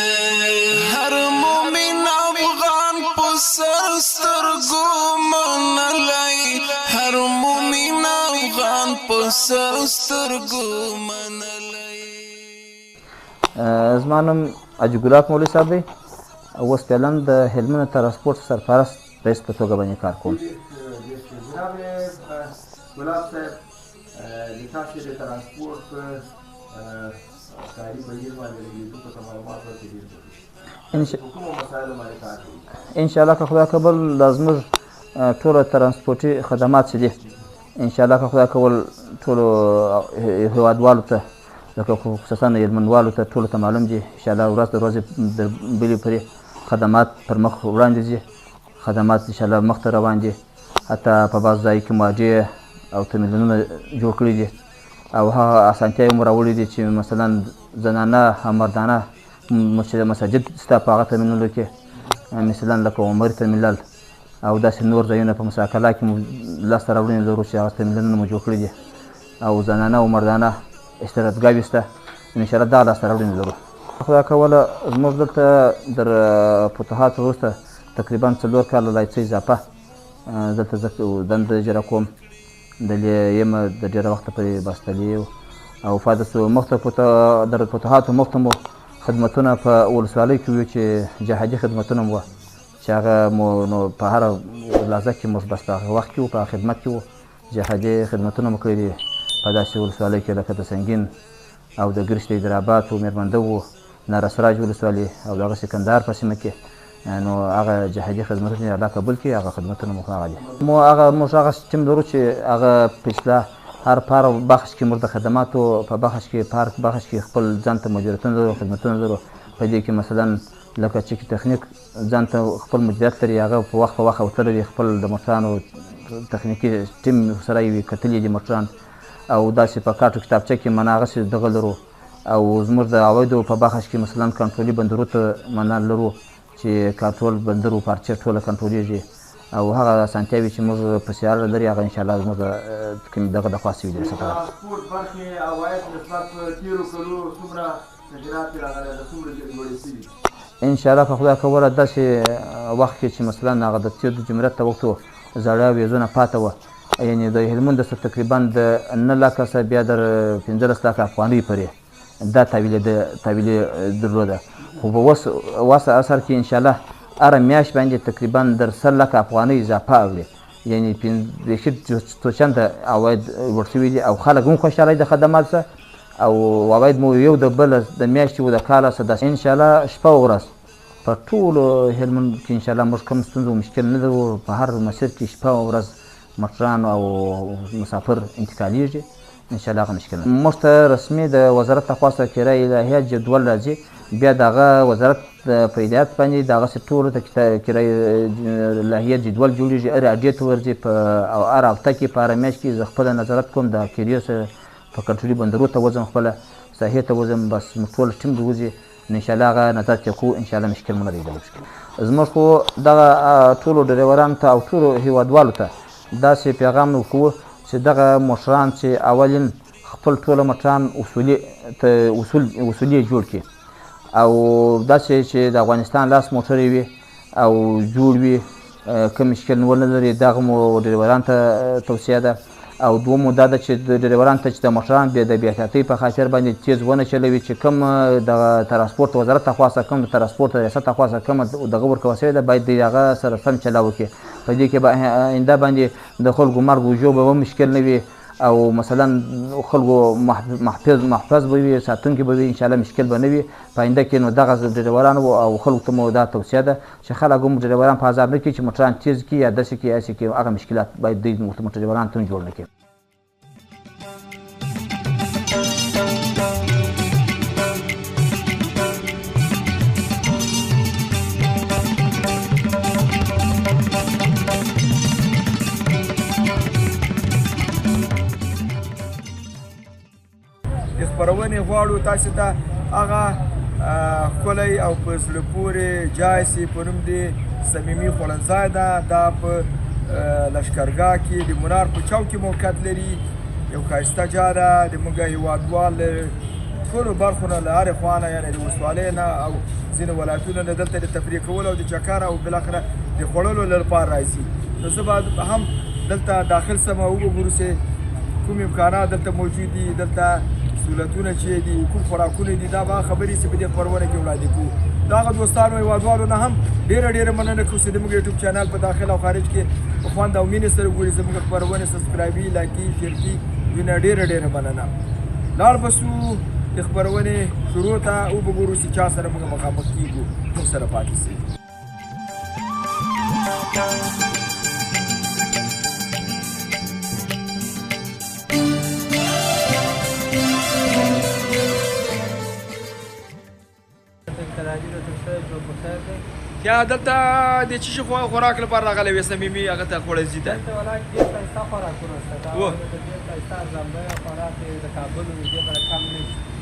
Speaker 4: هر مومن افغان په سر سترګو منلی هر مومن افغان په سر سترګو منلی.
Speaker 7: زما نوم حاجي ګلاب مولوي صاحب دی اوس فعلا د هلمند ترانسپورټ سرپرست رئیس په توګه باندې کار کوم.
Speaker 1: جناب ګلاب صاحب د تاسو د ترانسپورټ په کاري بهیر باندې لګېدو په معلومات ورکړي کومو مسایلو باندې کار کوي؟
Speaker 7: انشاءالله که خدای کول دا زموږ ټوله ترانسپورټي خدمات چې دي انشاءالله که خدای کول ټولو هیوادوالو ته لکه خصوصا هلمندوالو ته ټولو ته معلوم دي انشاءالله ورځ د ورځې د بلې پرې خدمات پر مخ وړاندې ځي خدمات انشاءالله مخ ته روان دي حتی په بعض ځای کې مواجې او ترمینلونه جوړ کړي دي او هغه اسانتیاوې مو راوړي دي چې مثلا زنانه او مردانه مساجد شته په هغه ترمینلو کې مثلا لکه عمري ترمینل او داسې نور ځایونه په مساکلا کې مو لاسته راوړنې لرو چې هغه ترمینلونه مو جوړ کړي دي او زنانه او مردانه استراحتګاوې شته انشاءالله دغه لاسته راوړنې لرو. خدای کوله زموږ دلته در فتوحات وروسته تقریبا 4 کاله لا څه اضافه دلته زه دنده اجرا کوم دلې یم د ډېره وخته پورې بستلي او فاده سو مخته در فتوحاتو مخته مو خدمتونه په ولسوالۍ کې وو چې جهادي خدمتونه مو چې هغه مو نو په هره لحظه کې موږ بس په هغه وخت کې وو په خدمت کې وو جهادي خدمتونه مو کړي دي په داسې ولسوالۍ کې لکه د سنګین او د ګرشت حیدرآباد و میرمنده و نارسراج ولسوالۍ او دغه سکندر په سیمه کې نو هغه جهادي خدمتونه الله قبول کړي هغه خدمتونه مو هغه دي موږ هغه سیستم لرو چې هغه په اصلاح هر پار بخش کې موږ د خدماتو په بخش کې پارک بخش کې خپل ځان ته مدیریتونه لرو خدمتونه لرو په دې کې مثلا لکه چې تخنیک ځان ته خپل مدیریت لري هغه په وخت او تلري خپل د موټرانو تخنیکي ټیم سره یې کتلې دي موټران او داسې په کاټو کتابچه کې مناغسې دغه لرو او زموږ د عوایدو په بخش کې مثلا کنټرولي بندرو ته منا لرو چې کارټول بندر او پارچه ټوله کنټرولیږي او هغه اسانتیاوې چې موږ په سیاره لري هغه انشاءالله زموږ دغه د خوا سوي دي.
Speaker 1: ترانسپورټ برخې عواید نسبت په تېرو کلو څومره تغیرات راغلی ده څومره لوړې شوي؟
Speaker 7: انشاءالله که خدای کوله داسې وخت کې چې مثلا هغه د تېر د جمهوریت ته وخت و زړه ویزونه پاته وه یعنې د هلمند څخه تقریبا د 9 لکه څخه بیا در 15 لکه افغانۍ پورې دا تحویلي درلوده خو په اوس اثر کې انشاءالله هره میاشت باندې تقریبا در 100 لکه افغانۍ اضافه اوړي یعنې بیخي څو چنده عواید لوړ شوي دي او خلک هم خوشحاله دي د خدمات څخه او عواید مو یو د بل د میاشتې و د کاله څخه داسې انشاءالله شپه او ورځ په ټولو هلمند کې انشاءالله موږ کوم ستونزه او مشکل نه لرو په هر مسیر کې شپه او ورځ موټران او مسافر انتقالیږي انشاءالله هغه مشکل نه موږ ته رسمي د وزارت لخوا څخه کرایې الهیه جدول راځي بیا دغه وزارت په هدایت باندې دغسې ټولو ته کرایې الهیه جدول جوړېږي هر اډې ته ورځي او هر هفته کې په هره میاشت کې زه خپله نظارت کوم د کیریو سره په کنټرولي بندرو ته وځم خپله ساحې ته وځم بس ټول ټیم وځي انشاءالله هغه نظارت یې کوو انشاءالله مشکل مو نه لیدلی زموږ خو دغه ټولو ډریورانو ته او ټولو هیوادوالو ته داسې پیغام وکړو چې دغه موټران چې اولین خپل ټوله موټران اصولي جوړ کړي او داسې چې د افغانستان لاس موټرې وي او جوړ وي کوم مشکل ونه لري دغه مو ډریورانو ته توصیه ده او دومو دا ده چې د ډریورانو ته چې د موټران د بې احتیاطۍ په خاطر باندې تیز ونه چلوي چې کوم د ترانسپورټ وزارت لخوا څخه کوم د ترانسپورټ ریاست لخوا څخه کومه دغه ورکوه شوې ده باید د هغه سره سم چلا وکړي په دې کې به آینده باندې د خلکو مرګ و ژوبه هم مشکل نه وي او مثلا خلکو محفظ به وي ساتونکي به وي انشاءالله مشکل به نه وي په آینده کې نو دغه ډریورانو او خلکو ته مو دا توصیه ده چې خلک هم ډریوران په عذاب نه کړي چې موټران تیز کړي یا داسې کړي هسې کړي هغه مشکلات باید دوی ډریورانو ته هم جوړ نه کړي.
Speaker 1: خپرونې غواړو تاسو ته هغه ښکلی او په زړه پورې جای سي په نوم د صمیمي خوړنځای ده. دا په لښکرګاه کې د منار په چوک کې موقعیت لري. یو ښایسته جای ده. د موږ هېوادوال ټولو برخو نه له هرې خوا نه یعنې د ولسوالۍ نه او ځینې ولایتونو نه دلته د تفریح کولو او د چکر او بالاخره د خوړلو لپاره راځي. نو زه به هم دلته داخل سم او وګورو چې کوم امکانات دلته موجود دي، دلته سهولتونه چې دي، کوم خوراکونه دي. دا به خبرې چې په دې خپرونه کې وړاندې کوو. د هغه دوستانو هېوادوالو نه هم ډېره مننه کوو چې زموږ یوټیوب چینل په داخل او خارج کې په خوند او مینې سره ګوري. زموږ خپرونې سبسکرایبي، لایکي، شیر کړي. وینه ډېره مننه. لاړ به سو د خپرونې شروع ته او به ګورو چې چا سره موږ مخامخ کېږو. موږ سره پاتې سئ. یا دلته د څه شي خوراک لپاره راغلی وې صمیمي هغه ته خوړنځي ته؟
Speaker 8: دلته ولاړ ډېر ښایسته خوراکونه شته. ډېر ښایسته زمبۍ خوراک دی، د کابل نږدې بره کم نه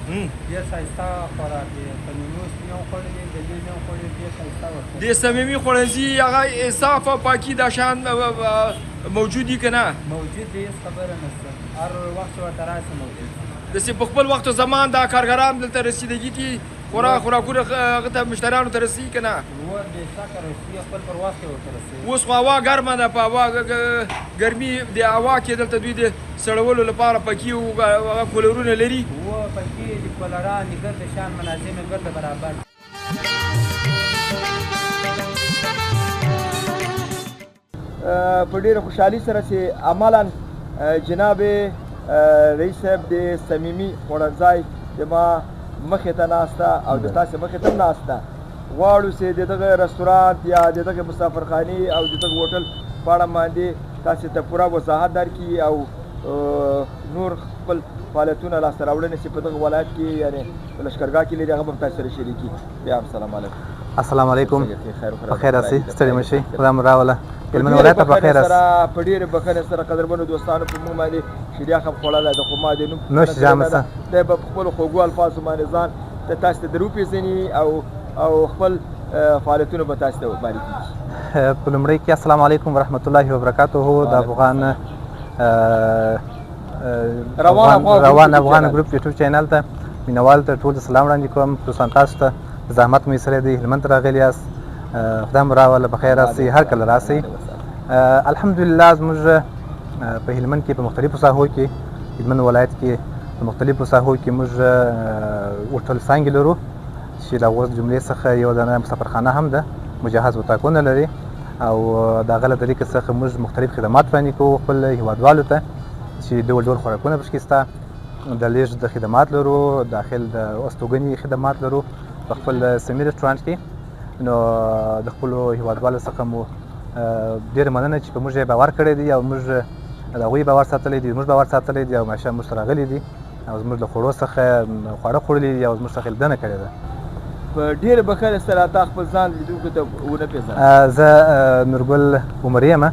Speaker 8: دي. ډېر ښایسته خوراک دی. په نیمروز کې مې هم خوړلي، دلې مې هم خوړلي. ډېر ښایسته ورته
Speaker 1: د صمیمي خوړنځي هغه انصاف او پاکي دا شیان موجود دي که نه؟
Speaker 8: موجود دی، هېڅ خبره نشته. هر وخت چې ورته راشي موجود دی.
Speaker 1: داسې په خپل وخت زمان دا کارګران دلته رسیدګي کې خوراکونه هغه ته مشتریانو ته رسي که نه؟
Speaker 8: بېشکه رسي، خپل پر وخت یې ورته رسوي.
Speaker 1: اوس خو هوا ګرمه ده. په هوا ګرمي د هوا کې دلته دوی د سړولو لپاره پکې هغه کولرونه لري.
Speaker 8: پکې د کولران د ګرد شان مناظم ګرد برابر.
Speaker 1: په ډېره خوشحالي سره چې عملا جناب رئیس صاحب د صمیمي خوړنځای د ما مخې ته ناسته او د تاسې مخې ته هم ناسته. غواړو چې د دغه رستورانت یا د دغه مسافرخانې او د دغه هوټل په اړه باندې تاسې ته پوره وضاحت درکړي او نور خپل فعالیتونه لاسته راوړنې چې په دغه ولایت کې یعنې په لښکرګاه کې لري هغه به هم تاسې سره شریکي. بیا السلام علیکم.
Speaker 3: السلام علیکم. په خیر راسئ، ستړي مه شئ. خدا مو راوله. هلمند ولایت ته په خیر راسئ.
Speaker 1: په ډېرې بښنې سره قدرمنو دوستانو په موږ باندې شیریاخ هم خوړلی ده، خو ما د نوم
Speaker 3: نوش جام څه
Speaker 1: دی به په خپلو خوږو الفاظو باندې ځان تاسو ته در وپېژني او خپل فعالیتونه به تاسو ته وباري کېږي.
Speaker 3: په لومړۍ کې السلام علیکم ورحمت الله وبرکاتو. د افغان افغان ګروپ یوټیوب چینل ته مینوال ته ټول سلام وړاندې کوم. خصوصا تاسو ته زحمت مو ایستلی دی، هلمند ته راغلي یاست. خدای مو راوله، په خیر راسئ، هر کله راسئ. الحمدلله زموږ په هلمند کې په مختلفو ساحو کې، هلمند ولایت کې په مختلفو ساحو کې موږ هوټل څانګې لرو چې د هغو جملې څخه یو دانه مسافرخانه هم ده، مجهز اتاقونه لري او د هغه له طریقې څخه موږ مختلف خدمات وړاندې کوو خپل هېوادوالو ته چې ډول خوراکونه پکې شته. د لیږد خدمات لرو، داخل د استوګنې خدمات لرو په خپل سمي رسټورانټ کې. نو د خپلو هېوادوالو څخه مو ډېره مننه چې په موږ یې باور کړی دی او موږ د هغوی باور ساتلی دی، زموږ باور ساتلی دی او ماشه موږ ته راغلي دي او زموږ له خوړو څخه خواړه خوړلي دي او زموږ څخه لیدنه کړې ده.
Speaker 1: په ډېره بښنې سره تا خپل ځان لیدونکو ته ونه پېژنه.
Speaker 3: زه نورګل عمري یم،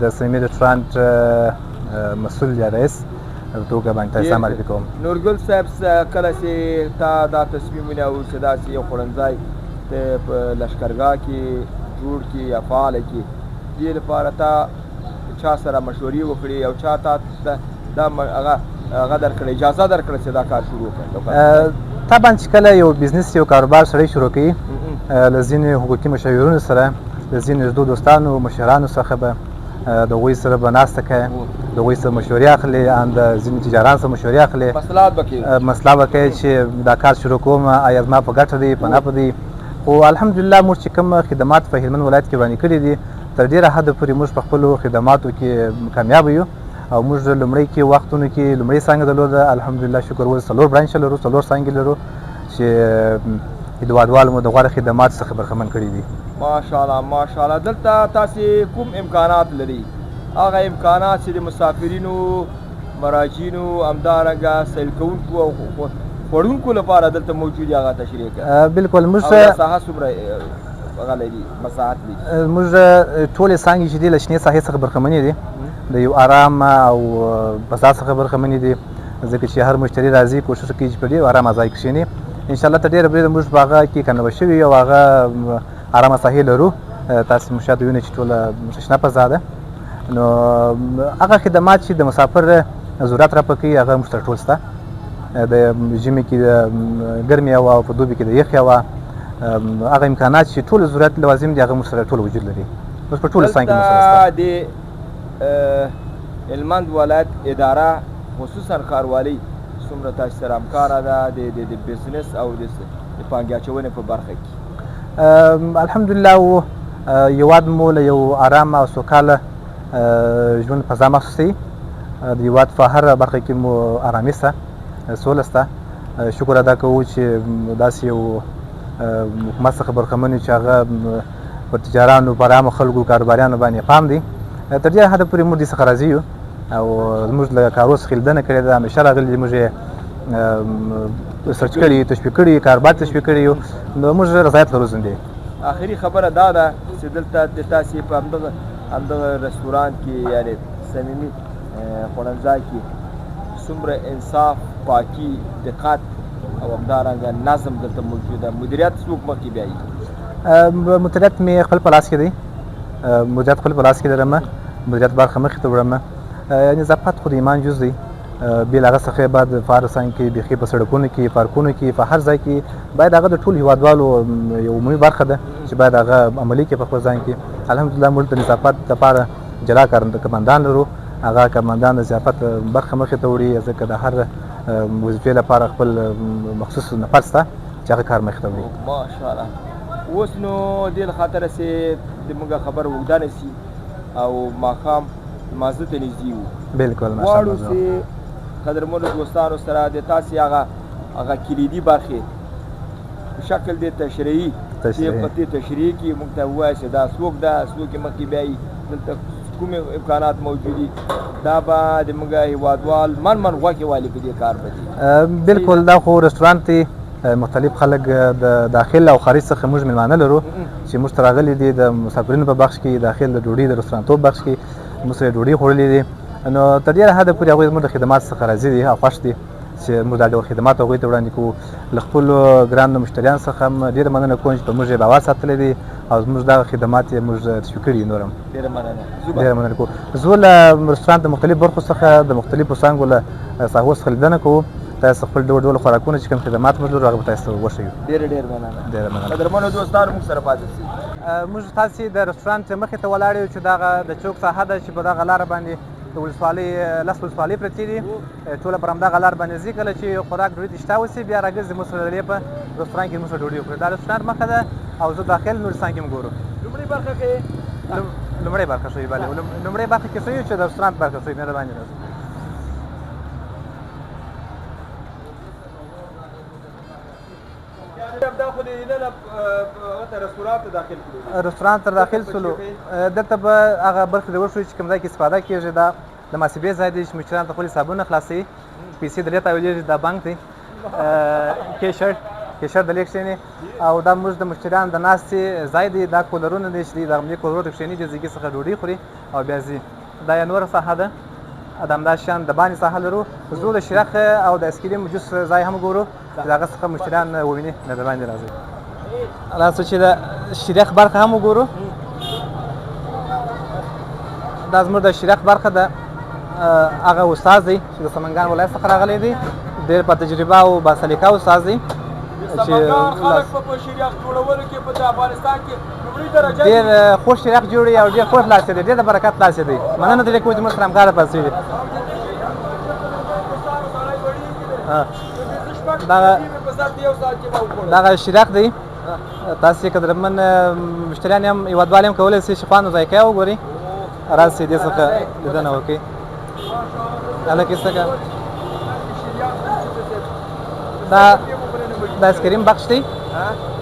Speaker 3: د صمیمي رسټورانټ مسؤل یا رئیس په توګه باندې تاسو ته معرفي کوم.
Speaker 1: نورګل صاحب کله چې تا دا تصمیم ونیو چې داسې یو خوړنځای په لښکرګاه کې جوړ کړي یا فعاله کړي، دې لپاره تا چا سره مشورې وکړې او چا تا دا هغه درکړه اجازه درکړه چې دا کار شروع کړې؟
Speaker 3: طبعا چې کله یو بزنس یو کاروبار سړی شروع کوي له ځینې حقوقي مشاورینو سره، له ځینې نږدې دوستانو مشرانو څخه به د هغوی سره به ناسته کوي، د هغوی سره مشورې اخلي، د ځینې تجاران سره مشورې اخلي، مصلحت به کوي چې دا کار شروع کوم آیا زما په ګټه دی په نفع دی. خو الحمدلله موږ چې کوم خدمات په هلمند ولایت کې وړاندې کړي دي تر ډېره حده پورې موږ په خپلو خدماتو کې کامیابه یو او موږ لومړی کې وختونو کې لومړۍ څانګه درلوده الحمدلله شکر اوس 4 برانچ لرو 4 څانګې لرو چې هیوادوالو مو د غوره خدماتو څخه برخمن کړي دي.
Speaker 1: ماشاءالله ماشاءالله. دلته تاسې کوم امکانات لري؟ هغه امکانات چې د مسافرینو مراجعینو همدارنګه سیل کوونکو او خوړونکو لپاره دلته موجود دي هغه تشریح کړئ.
Speaker 3: بالکل موږ
Speaker 1: ساحه څومره هغه لري مساحت لري؟
Speaker 3: موږ ټولې څانګې چې دي له شنې ساحې څخه برخمنې دي د یو آرام او فضا څخه برخمنې دي ځکه چې هر مشتری راځي کوشش کوي چې په ډېر آرامه ځای کښېني. انشاءالله تر ډېره بریده موږ په هغه کې کنبه شوي او هغه آرامه ساحې لرو. تاسې مو شاید وینئ چې ټوله شنه فضا ده. نو هغه خدمات چې د مسافر ضرورت راپکوي هغه موږ سره ټول شته. د ژمي کې د ګرمې هوا او په دوبي کې د یخې هوا هغه امکانات چې ټول ضرورت لوازم دي هغه موږ سره ټول وجود لري. اوس په ټوله څانګې موږ سره شته.
Speaker 1: د هلمند ولایت اداره خصوصا ښاروالۍ څومره تاسو سره همکاره ده د بزنس او د پانګې اچونې په برخه کې؟
Speaker 3: الحمدلله هیواد مو له یو آرامه او سوکاله ژوند فضا محسوس دی. د هیواد په هر برخه کې مو آرامي شته، سوله شته. شکر ادا کوو چې داسې یو حکومت څخه برخمن یو چې هغه پر تجارانو په عامو خلکو کاروباریانو باندې پام دی. تر دې حده پورې موږ دې څخه راضي یو او زموږ له کارو څخه لیدنه کړې ده. همیشه راغلي موږ یې سرچ کړي، تشویق کړي، کاروبار تشویق کړي یو. نو موږ رضایت لرو زندې.
Speaker 1: آخري خبره دا ده چې دلته د تاسې په همدغه رستورانت کې یعنې صمیمي خوړنځای کې څومره انصاف، پاکي، دقت او همدارنګه نظم دلته موجود ده؟ مدیریت څوک مخکې بیایي؟
Speaker 3: مدیریت مې خپل په لاس کې دی. مدیریت خپل په لاس کې لرم. مدیریت برخه مخې ته وړم. نظافت خو د ایمان جز دی. بې له هغه څخه باید په هر ځای کې بیخي په سړکونو کې، پارکونو کې، په هر ځای کې باید هغه د ټولو هیوادوالو یو عمومي برخه ده چې باید هغه عملي کړي په خپل ځای کې. الحمدلله موږ د نظافت لپاره جلا کماندان لرو. هغه کماندان د نظافت برخه مخې ته وړي ځکه د هر وظیفې لپاره خپل مخصوص نفر شته چې هغه کار مخې ته وړي.
Speaker 1: ماشاءالله. اوس نو دې له خاطره چې زموږ خبره اوږده نه شي او ماښام لمانځه ته نږدې وو،
Speaker 3: بالکل
Speaker 1: غواړو چې قدرمنو دوستانو سره د تاسې هغه کلیدي برخې په شکل د تشریحي تشریح کې موږ ته ووایه چې دا څوک ده، څوک یې مخکې بیایي، دلته کوم امکانات موجود دي، دا به د موږ هیوادوال من غوښې والي په دې کار بدي.
Speaker 3: بالکل دا خو رستورانت دی. مختلف خلک د داخل او خارج څخه موږ مېلمانه لرو چې موږ ته راغلي دي. د مسافرینو په بخش کې داخل د ډوډۍ د رستورانتوب بخش کې موږ سره ډوډۍ خوړلې دي. نو تر ډېره حده پورې هغوی زموږ د خدمات څخه راضي دي او خوښ دي چې موږ دا ډول خدمات هغوی ته وړاندې کوو. له خپلو ګرانو مشتریانو څخه هم ډېره مننه کوم چې په موږ یې باور ساتلی دی او زموږ دغه خدمات یې موږ تشویق کړي. نور هم ډېره مننه کوو. زه له رستورانت د مختلفو برخو څخه د مختلفو څانګو له ساحو څخه لیدنه کوو. تاسو خپل ډول خوراکونه چې کوم خدمات موږ لرو هغه به تاسو ته وښیو.
Speaker 1: ډېره مننه. قدرمنو دوستانو موږ سره پاتې شئ.
Speaker 3: موږ تاسې د رستورانت مخې ته ولاړ یو چې دغه د چوک ساحه ده چې په دغه لاره باندې د ولسوالۍ 10 ولسوالۍ پرتې دي. ټوله پر همدغه لار باندې ځي. کله چې خوراک ډوډۍ ته اشتها وشي بیا راګرځي موږ سره په رستورانت کې موږ سره ډوډۍ وخوري. دا رستورانت مخه ده او زه داخل نور څانګې هم ګورو.
Speaker 1: لومړۍ برخه کې
Speaker 3: لومړۍ برخه شوي بله لومړۍ برخه کې شوي چې د رستورانت برخه شوي نه د باندې راځي. رستورانت ته داخل شولو دلته به هغه برخې ته وښیو چې کوم ځای کې استفاده کېږي. دا د محاسبې ځای دی چې مشتریان ته خپل حسابونه خلاصوي. پیسې دلې تحویلېږي. دا بانک دی. کیشر دلې کښېني او دا موږ د مشتریانو د ناستې ځای دی. دا کولرونه دی چې د همدې کولرو ته کښېني، د زیږې څخه ډوډۍ خوري او بیا ځي. دا یې نوره ساحه ده. د همداسې شیان د باندې ساحه لرو. زه د شیرخ او د اسکریم جوس ځای هم ګورو چې د هغه څخه مشتریان وویني نه د باندې راځي. راځو چې د شیرخ برخه هم وګورو. دا زموږ د شیرخ برخه ده. هغه استاد دی چې د سمنګان ولایت څخه راغلی دی. ډېر په تجربه او باسلیقه استاد دی چې ډېر خوش شیرخ جوړوي او ډېر خوش لاسي دی. ډېر د برکت لاسي دی. مننه ترې کوو چې موږ سره همکاره پاتې شوي. دغه شیرخ دی. تاسې قدرمن مشتریان هم هیوادوال هم کولی شئ چې خوند او ذایقه یې وګورئ. راشئ دې څخه لیدنه وکړئ. هلکې څه کوه دا د آیسکریم بخش دی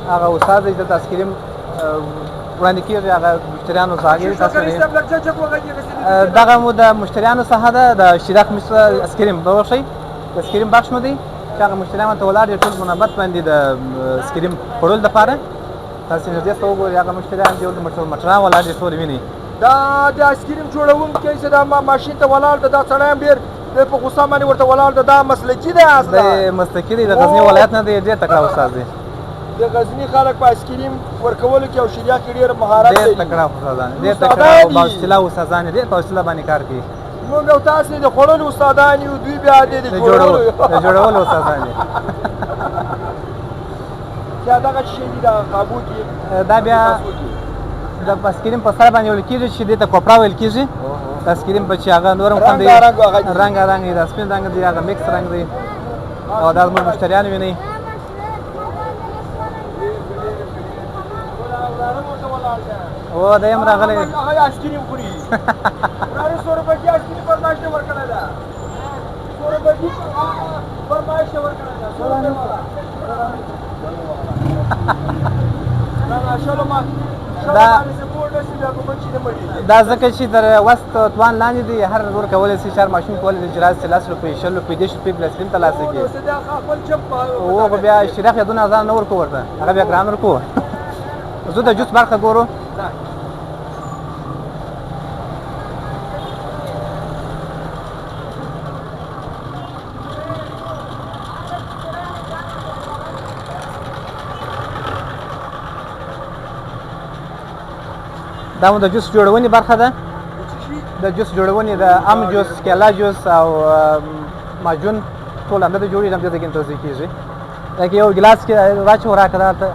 Speaker 3: هغه استاد دی دلته آیسکریم وړاندې کېږي هغه مشتریانو څخه دغه مو د مشتریانو څخه ده د شیراق مصر آیسکریم به وښئ د آیسکریم بخش مو دی چې هغه مشتریان ورته ولاړ دي ټول منابت باندې د آیسکریم خوړلو دپاره تاسې نږدې څه وګورئ هغه مشتریان دي ورته مټران ولاړ دي ټول وینئ
Speaker 1: دا د آیسکریم جوړونکی چې دا ماشین ته ولاړ ده دا سړی هم ډېر په غوسه باندې ورته ولاړ ده دا مسلکي دی
Speaker 3: د مسلکي دی د غزني ولایت نه دی ډېر تکړه استاد دی
Speaker 1: د غزني خلک په آیسکریم ورکولو کې او شیریا کې ډېر مهارت لري
Speaker 3: ډېر تکړه استادان ډېر تکړه او باحوصله استادان ډېر په حوصله باندې کار کوي
Speaker 1: موږ او تاسې د خوړلو استادان یو دوی بیا د
Speaker 3: جوړولو استادان دي
Speaker 1: چې دغه شی دي د قابو کې
Speaker 3: دا بیا د آیسکریم په سر باندې ویل کېږي چې دې ته کوپرا ویل کېږي د آیسکریم په چې هغه نور هم خوند دی رنګارنګ دی د سپین رنګ دی هغه مکس رنګ دی او دا زموږ مشتریان وینئ او دا هم راغلی
Speaker 1: هغه آیسکریم خوري وراره 100 روپۍ کې آیسکریم فرمایش ورکړی ده 100 روپۍ کې فرمایش ورکړی ده 100 روپۍ
Speaker 3: دا ځکه چې تر وست توان لاندې دی هر ور کولی شي هر ماشوم کولی دی چې راځي 30 روپۍ 20 روپۍ 10 روپۍ بل آیسکریم ته لاسه کړي او بیا شیراق یادونه ځان نه ورکو ورته هغه بیا ګران ورکو زه د جوس برخه ګورو دا مو د جوس جوړونې برخه ده د جوس جوړونې د ام جوس کیلا جوس او ماجون ټول همدلته جوړېږي همدلته کې توضیح کېږي لکه یو ګیلاس کې واچو راکړه دلته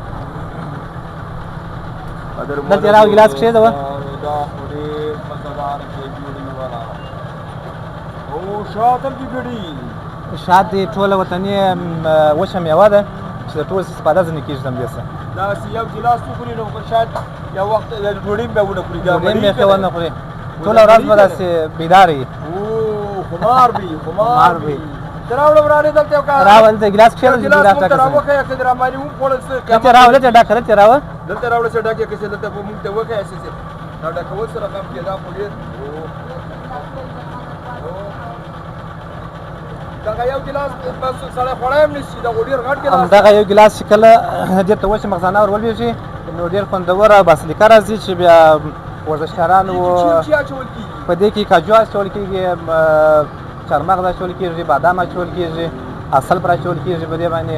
Speaker 3: دلته راو ګیلاس کښېږدوه شات دی ټوله وطني وچه میوه ده چې د ټول استفاده ځینې کېږي همدې څه
Speaker 1: داسې یو ګیلاس وخوري نو شاید یو وخت ډوډۍ هم بیا ونه خوري
Speaker 3: ډوډۍ هم بیخي ونه خوري ټوله ورځ به داسې بیدار وي
Speaker 1: خمار وي ته راوړه ورانې دلته یو کار
Speaker 3: راوړه دلته ګیلاس کښېږده چې ګیلاس ډک
Speaker 1: ته راوښیه که دې رامانې وخوړل څه
Speaker 3: دلته راوړه دلته ډکه دلته راوړه
Speaker 1: دلته راوړه څه ډکې که څه دلته به مونږ ته وښیه څه دا ډکول سره غم کې دا خو ډېر دغه یو ګیلاس بس سړی خوړی هم نه شي دا خو ډېر غټ ګیلاس
Speaker 3: همدغه یو ګیلاس چې کله دې ته وچې مغزانه ور ولوېږي نو ډېر خوندور او باصلیقه راځي چې بیا ورزشکاران و په دې کې کاجو اچول کېږي چارمغز اچول کېږي بادام اچول کېږي عسل پر اچول کېږي په دې باندې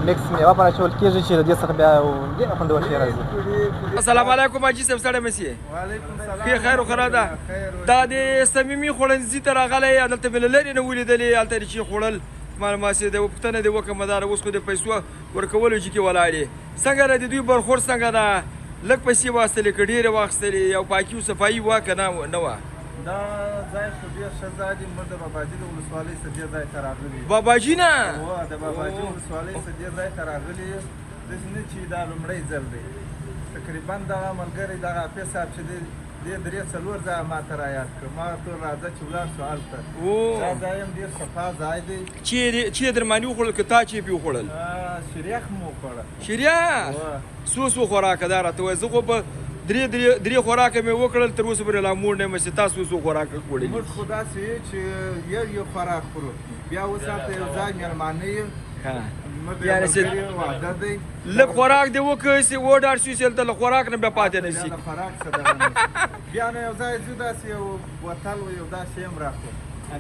Speaker 3: مکس میوه پر اچول کېږي چې د دې څخه بیا ډېره خوندور شی راځي
Speaker 1: السلام علیکم حاجي صاحب سړی مسیې
Speaker 5: وعلیکم السلام
Speaker 1: ښې خیر وخره ده دا د صمیمي خوړنځي ته راغلی هلته مې له لرې نه ولیدلې هلته چې خوړل ماسې د پوښتنه دې وکړه مداره اوس خو د پیسو ورکولو چې کې ولاړې څنګه ده د دوی برخور څنګه ده لږ پیسې واخیستلې که ډېرې واخیستلې او پاکي او صفایي وه که نه وه
Speaker 2: دا ځای خو ډېر ښه ځای دی موږ د باباجي د ولسوالۍ څخه دې ځای ته راغلي یو
Speaker 1: باباجي نه
Speaker 2: د باباجي ولسوالۍ څخه دې ځای ته راغلي یو داسې نه چې دا لومړی ځل دی تقریبا دغه ملګری دغه حافظ صاحب چې دی دې 3-4 ځایه ما ته رایاد کړ ما ورته وویل راځه چې ولاړ شو هلته دا ځای هم ډېر صفا ځای دی
Speaker 1: چې یې درماني وخوړل که تا چې یې پې وخوړل
Speaker 2: شریخ مو وخوړه
Speaker 1: شریخ څو خوراکه دا راته وایه زه خو به درې خوراکه مې وکړل تر اوسه پورې لا موړ نه یم چې تاسو څو خوراکه خوړلي
Speaker 2: موږ خو داسې یو چې یو خوراک خورو بیا اوس هلته یو ځای مېلمانه یو
Speaker 1: یعنې لږ خوراک دې وکړ چې وډار شو چې هلته له خوراک نه بیا پاتې نه شي
Speaker 2: خوراک څه بیا نو یو ځای ځو داسې یو بوتل و یو داسې هم راکړو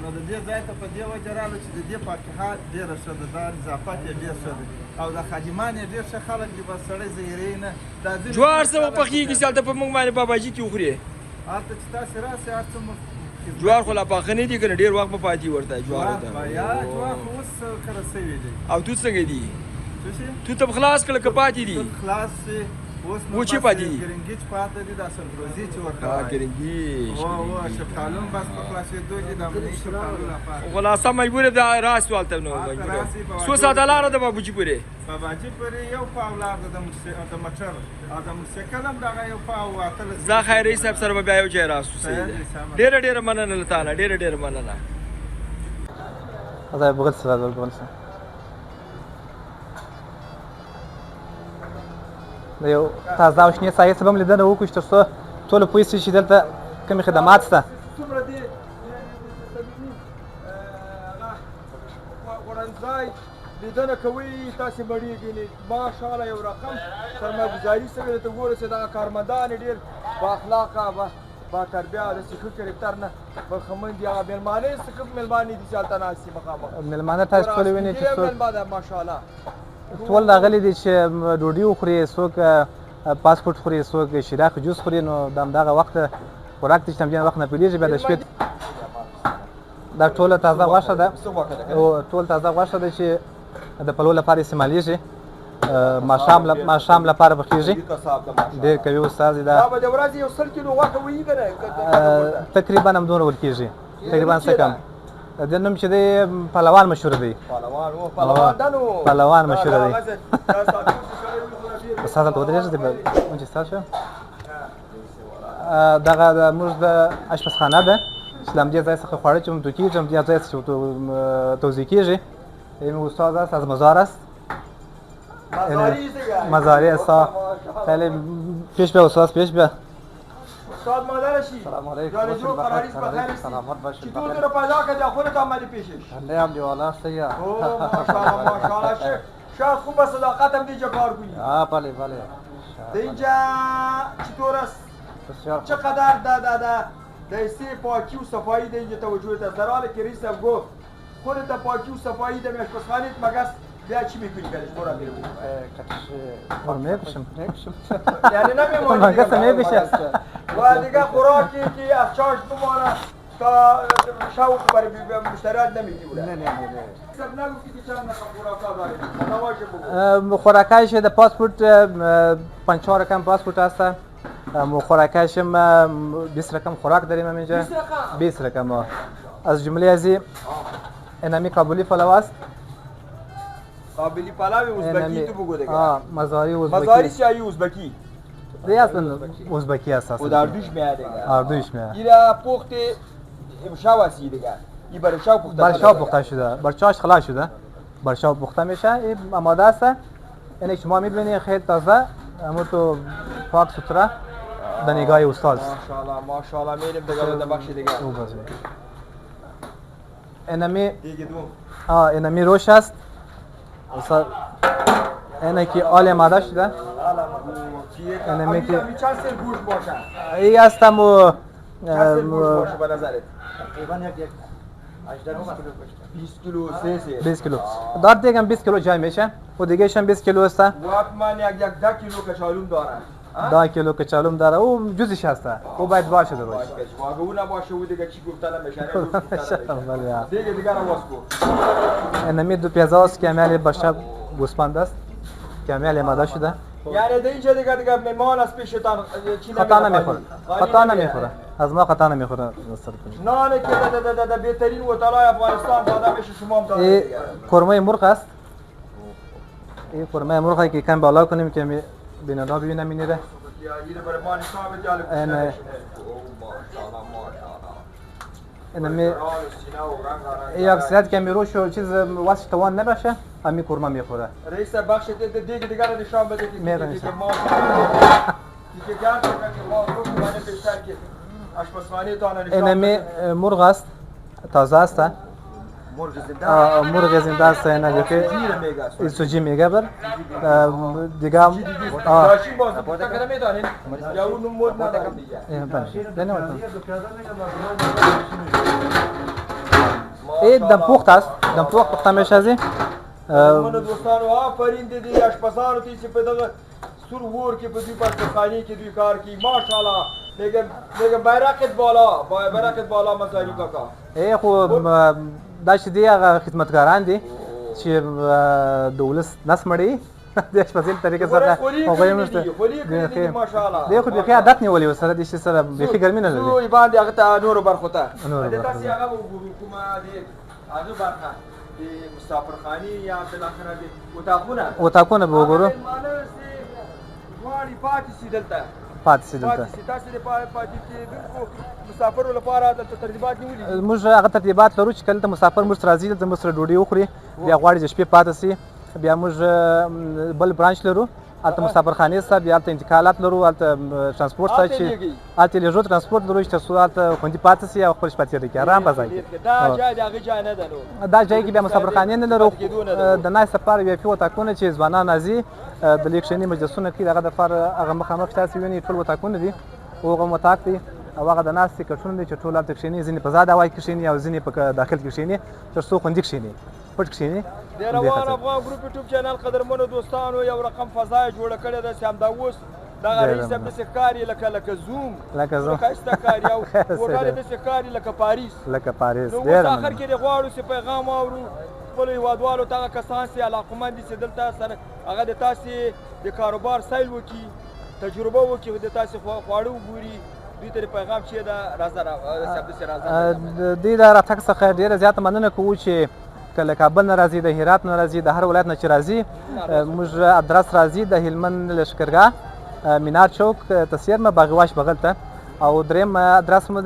Speaker 2: نو د دې ځای ته په دې وجه رالو چې د دې فاتحه ډېره ښه ده دا نظافت یې ډېر ښه دی او د خادمان یې ډېر ښه خلک دي بس سړی زهیروي نه
Speaker 1: جوار څه پخېږي چې هلته په موږ باندې باباجي کې وخورې
Speaker 2: هلته چې تاسې راسئ هر څه
Speaker 1: جوار خو لا پاخه نه دي که نه ډېر وخت به پاتې ورته جوار ته
Speaker 2: جوار خو اوس کره سوي دی
Speaker 1: او توت څنګه دي توت هم خلاص کړه که پاتې دي
Speaker 2: توت خلاص دی
Speaker 1: و چې پاتې
Speaker 2: ګرنګیچ پاتې دي د سنتروزي چې ورته
Speaker 1: ګرنګي
Speaker 2: او شفتالون بس په خلاصېدو کې د امنیتي شفتالو لپاره
Speaker 1: خلاصه مجبور ده راس والته نو مجبور څو ساعته لاره ده بابوجي پورې
Speaker 2: باباجي پورې یو پاو لار ده د موټر او د موټرسایکل هم دغه یو پاو اتلس
Speaker 1: زه خیري صاحب سره به بیا یو ځای راسو ډېره مننه له تعالی ډېره مننه
Speaker 3: هذا بغل سره بغل سره د یو تازه او شنې سایې څه به هم لیدنه وکړو چې تر څو ټوله پوه شي چې دلته کومې خدمات شته
Speaker 1: څومره دې غوړنځای لیدنه کوئ تاسې مړېږئ ماشاءالله یو رقم سرمایه‌ګزاري شوې ده ته ګوره چې دغه کارمندان یې ډېر بااخلاقه با تربیه او داسې ښه کرکټر نه برخمن دي هغه مېلمانه یې څه کوم مېلمانې دي چې هلته ناست دي مخامخ
Speaker 3: مېلمانه تاسې ټول وینئ چې څوک
Speaker 1: مېلمه ده ماشاءالله
Speaker 3: ټول راغلي دي چې ډوډۍ وخوري څوک پاسپورټ خوري څوک شیراک جوس خوري نو د همدغه وخته خوراک ته چې همدغه وخت نه پیلېږي بیا د شپې دا ټوله تازه غوښه ده او ټول تازه غوښه ده چې د پلو لپاره استعمالیږي ماښام لپاره پخېږي ډېر قوي استاد دی دا
Speaker 1: به د ورځې یو 100 کیلو غوښه وهي که نه
Speaker 3: تقریبا همدومره ورکېږي تقریبا څه کم د نوم چې دی پهلوان مشهور دی پهلوان مشهور دی استاد ته ودرېږه دی مونږ چې ستاسو دغه زموږ د اشپزخانه ده چې له همدې ځای څخه خواړه چمتو کېږي همدې ځای څخه توضیح کېږي این استاد است از مزار است مزاری است خیلی پیش بیا استاد پیش بیا
Speaker 1: استاد مادرشی
Speaker 3: سلام علیکم
Speaker 1: جان جو قراریز بخیر
Speaker 3: سلامت باشید
Speaker 1: چطور تو رو پیدا کرد خودت عملی پیشش
Speaker 3: نه هم دیوالا سیا
Speaker 1: ماشاءالله شاید خوب به صداقت هم دیجا کار کنی
Speaker 3: بله بله
Speaker 1: اینجا چطور است
Speaker 3: بسیار
Speaker 1: چقدر دسته پاکی و صفایی ده اینجا توجهت است در حالی که رئیس هم گفت خودت پاکی و صفایی ده میشپزخانیت مگس بیا چی میکنی کلش برو میرو
Speaker 3: میکشم
Speaker 1: یعنی نمیمونی
Speaker 3: میکشم
Speaker 1: و دیگه خوراکی که از چاش بمانه تا شوق برای مشتریات نمیگی بوده
Speaker 3: نه
Speaker 1: سب نگفتی که چند نفر خوراکا داری نواشه بگو
Speaker 3: خوراکایش د پاسپورت 5 رقم پاسپورت هست خوراکایش 20 رقم خوراک داریم اینجا 20 رقم از جمله ازی انمی کابلی پلاو است
Speaker 1: قابلی پلاو ازبکی تو بگو دیگه
Speaker 3: مزاری ازبکی
Speaker 1: مزاری چایی ازبکی
Speaker 3: دی اصلا ازبکی است
Speaker 1: و در دوش میاد دیگه
Speaker 3: آردوش میاد
Speaker 1: ایرا پخت امشب است دیگه این برای شب پخته
Speaker 3: برشا پخته شده برچاش خلاص شده برشا پخته میشه این آماده است اینه شما میبینید خیلی تازه اما تو پاک ستره در نگاه استاد
Speaker 1: ماشاءالله میریم دیگه بده بخش دیگه
Speaker 3: اینمی
Speaker 1: دیگه دوم
Speaker 3: اینمی روش است اینه که آل آماده شده اینمی که
Speaker 1: چند سر گوشت باشه
Speaker 3: این است همو
Speaker 1: چند سر گوشت باشه به نظرت تقریبا یک 20 کیلو
Speaker 3: 20 کیلو داد دیگه 20 کیلو جای میشه و دیگه شم 20 کیلو است
Speaker 1: وقت من یک 10 کیلو کچالوم دارم
Speaker 3: 10 کیلو کچالوم داره او جزش هست او باید باشه دروش
Speaker 1: واگه اون نباشه و دیگه چی گفتن میشه دیگه نواز کو
Speaker 3: اینمی دو پیازه است که عملی باشه گوسفند است که عملی آماده شده
Speaker 1: یعنی در اینجا دیگه مهمان از پیشتان چی
Speaker 3: خطا نمیخوره از ما خطا نمیخوره
Speaker 1: نان که در بهترین هتل‌های افغانستان داده میشه شما هم داده دیگه
Speaker 3: قرمه مرغ است این قرمه مرغی که کم بالا کنیم که بیننده ببینه میره اینمی این اکثریت که میروش و چیز واسه توان نباشه همین قرمه میخوره
Speaker 1: رئیس بخش دیگه رو نشان بده که
Speaker 3: میره
Speaker 1: دیگه ما دیگه گرد که ما رو کنه بیشتر که آشپزخانه تان نشان
Speaker 3: اینمی مرغ است تازه است مرغ زنده است اینا که این سوجی میگه بر دیگه
Speaker 1: داشتیم باز پخته کنه میدانین یا اون مود ندارم دیگه
Speaker 3: این دم پخت است دم پخته میشه از این
Speaker 1: من دوستان آفرین دیدی آشپزانو تیسی په دغه سور ور کې په دوی پخخانی کې دوی کار کوي ماشاءالله میگه بیرقت بالا مزاری کاکا
Speaker 3: ای خو دا چې دی هغه خدمتګاران دي چې د ولس نس مړي د شپږیزې طریقې سره هغوی هم شته دی خو بیخي عادت نیولی و سره دې شي سره بیخي ګرمي نه لري
Speaker 1: سو باندې هغه ته نورو برخو ته
Speaker 3: نورو
Speaker 1: د
Speaker 3: برخو
Speaker 1: تاسې هغه وګورو کومه د هغه برخه د مسافرخانې یا بالاخره د
Speaker 3: اتاقونه به وګورو
Speaker 1: دواړې پاتې شي دلته
Speaker 3: پاتې شي دلته
Speaker 1: تاسې د پاتې کېدونکو مسافرو لپاره دلته ترتیبات نیولي
Speaker 3: موږ هغه ترتیبات لرو چې کله ته مسافر موږ سره راځي دلته موږ سره ډوډۍ وخوري بیا غواړي چې شپې پاتې شي بیا موږ بل برانچ لرو هلته مسافرخانې شته بیا هلته انتقالات لرو هلته ترانسپورټ شته چې هلته لیږدو ترانسپورټ لرو چې تر څو هلته خوندي پاتې شي او خپل شپه تېره کړي ارام په ځای کې
Speaker 1: دا ځای د هغه ځای نه ده نو
Speaker 3: دا ځای کې بیا مسافرخانې نه لرو د ناستې لپاره وی آی پي اتاقونه چې ځوانان راځي د لیک شني مجلسونه کوي د هغه دپاره هغه مخامخ تاسې وینئ ټول اتاقونه دي هغه هم اتاق دی او هغه د ناستې کټونه دي چې ټول هلته کښېني ځینې په زاد هوا کې کښېني او ځینې په داخل کې کښېني تر څو خوندي کښېني پټ کښېني
Speaker 1: د روان افغان ګروپ یوټیوب چینل قدرمنو دوستانو یو رقم فضا یې جوړه کړې ده چې همدا اوس دغه رئیس صاحب داسې ښکاري لکه زوم ښایسته ښکاري او موټر یې داسې ښکاري لکه پاریس نو اوس آخر کې د غواړو چې پیغام واورو خپلو هېوادوالو ته هغه کسان چې علاقمند دي چې دلته سره هغه د تاسې د کاروبار سیل وکړي تجربه وکړي د تاسې خواړه وګوري دوی ته پیغام چې ده راځه
Speaker 3: دوی د راتګ څخه ډېره زیاته مننه کوو چې که له کابل نه راځي د هرات نه راځي د هر ولایت نه چې راځي موږ ادرس راځي د هلمند لښکرګاه مینار چوک تسیرمه باغواش بغل ته او دریم ادرس مو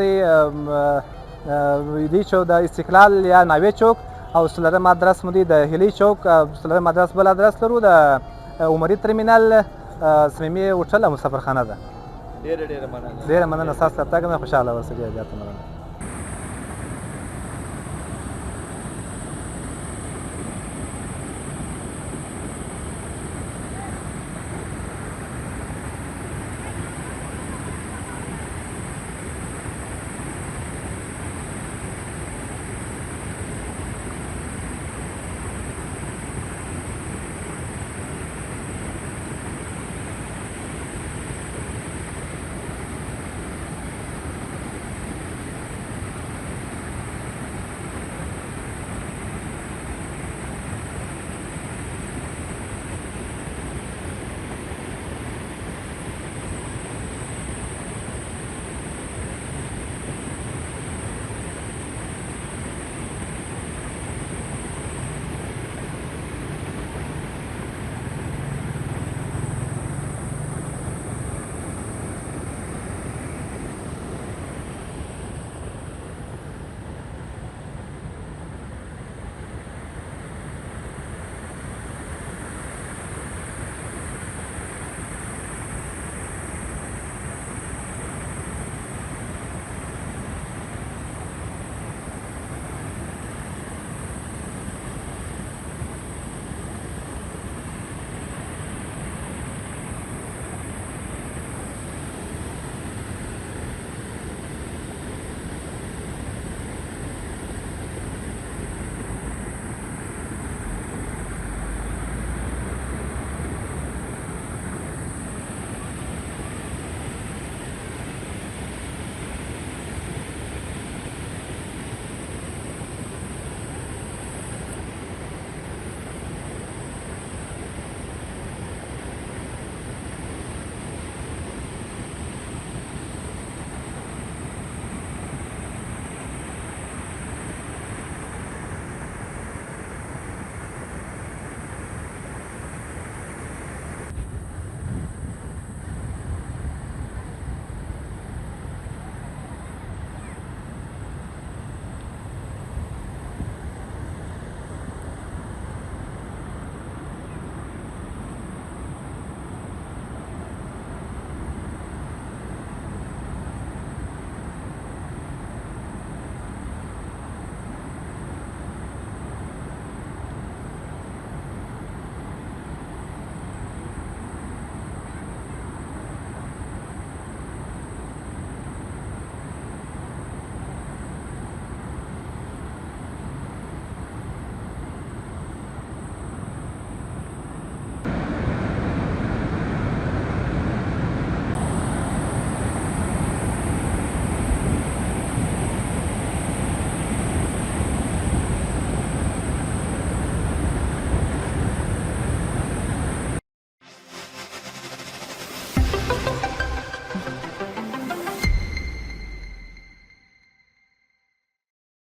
Speaker 3: دی چوک د استقلال یا ناوې چوک او څلورم ادرس مو دی د هلي چوک څلورم ادرس بل ادرس لرو د عمري ترمینل صمیمي هوټل او مسافرخانه ده
Speaker 1: ډېره مننه
Speaker 3: ستاسو له تګ نه خوشحاله اوسئ ډېره زیاته مننه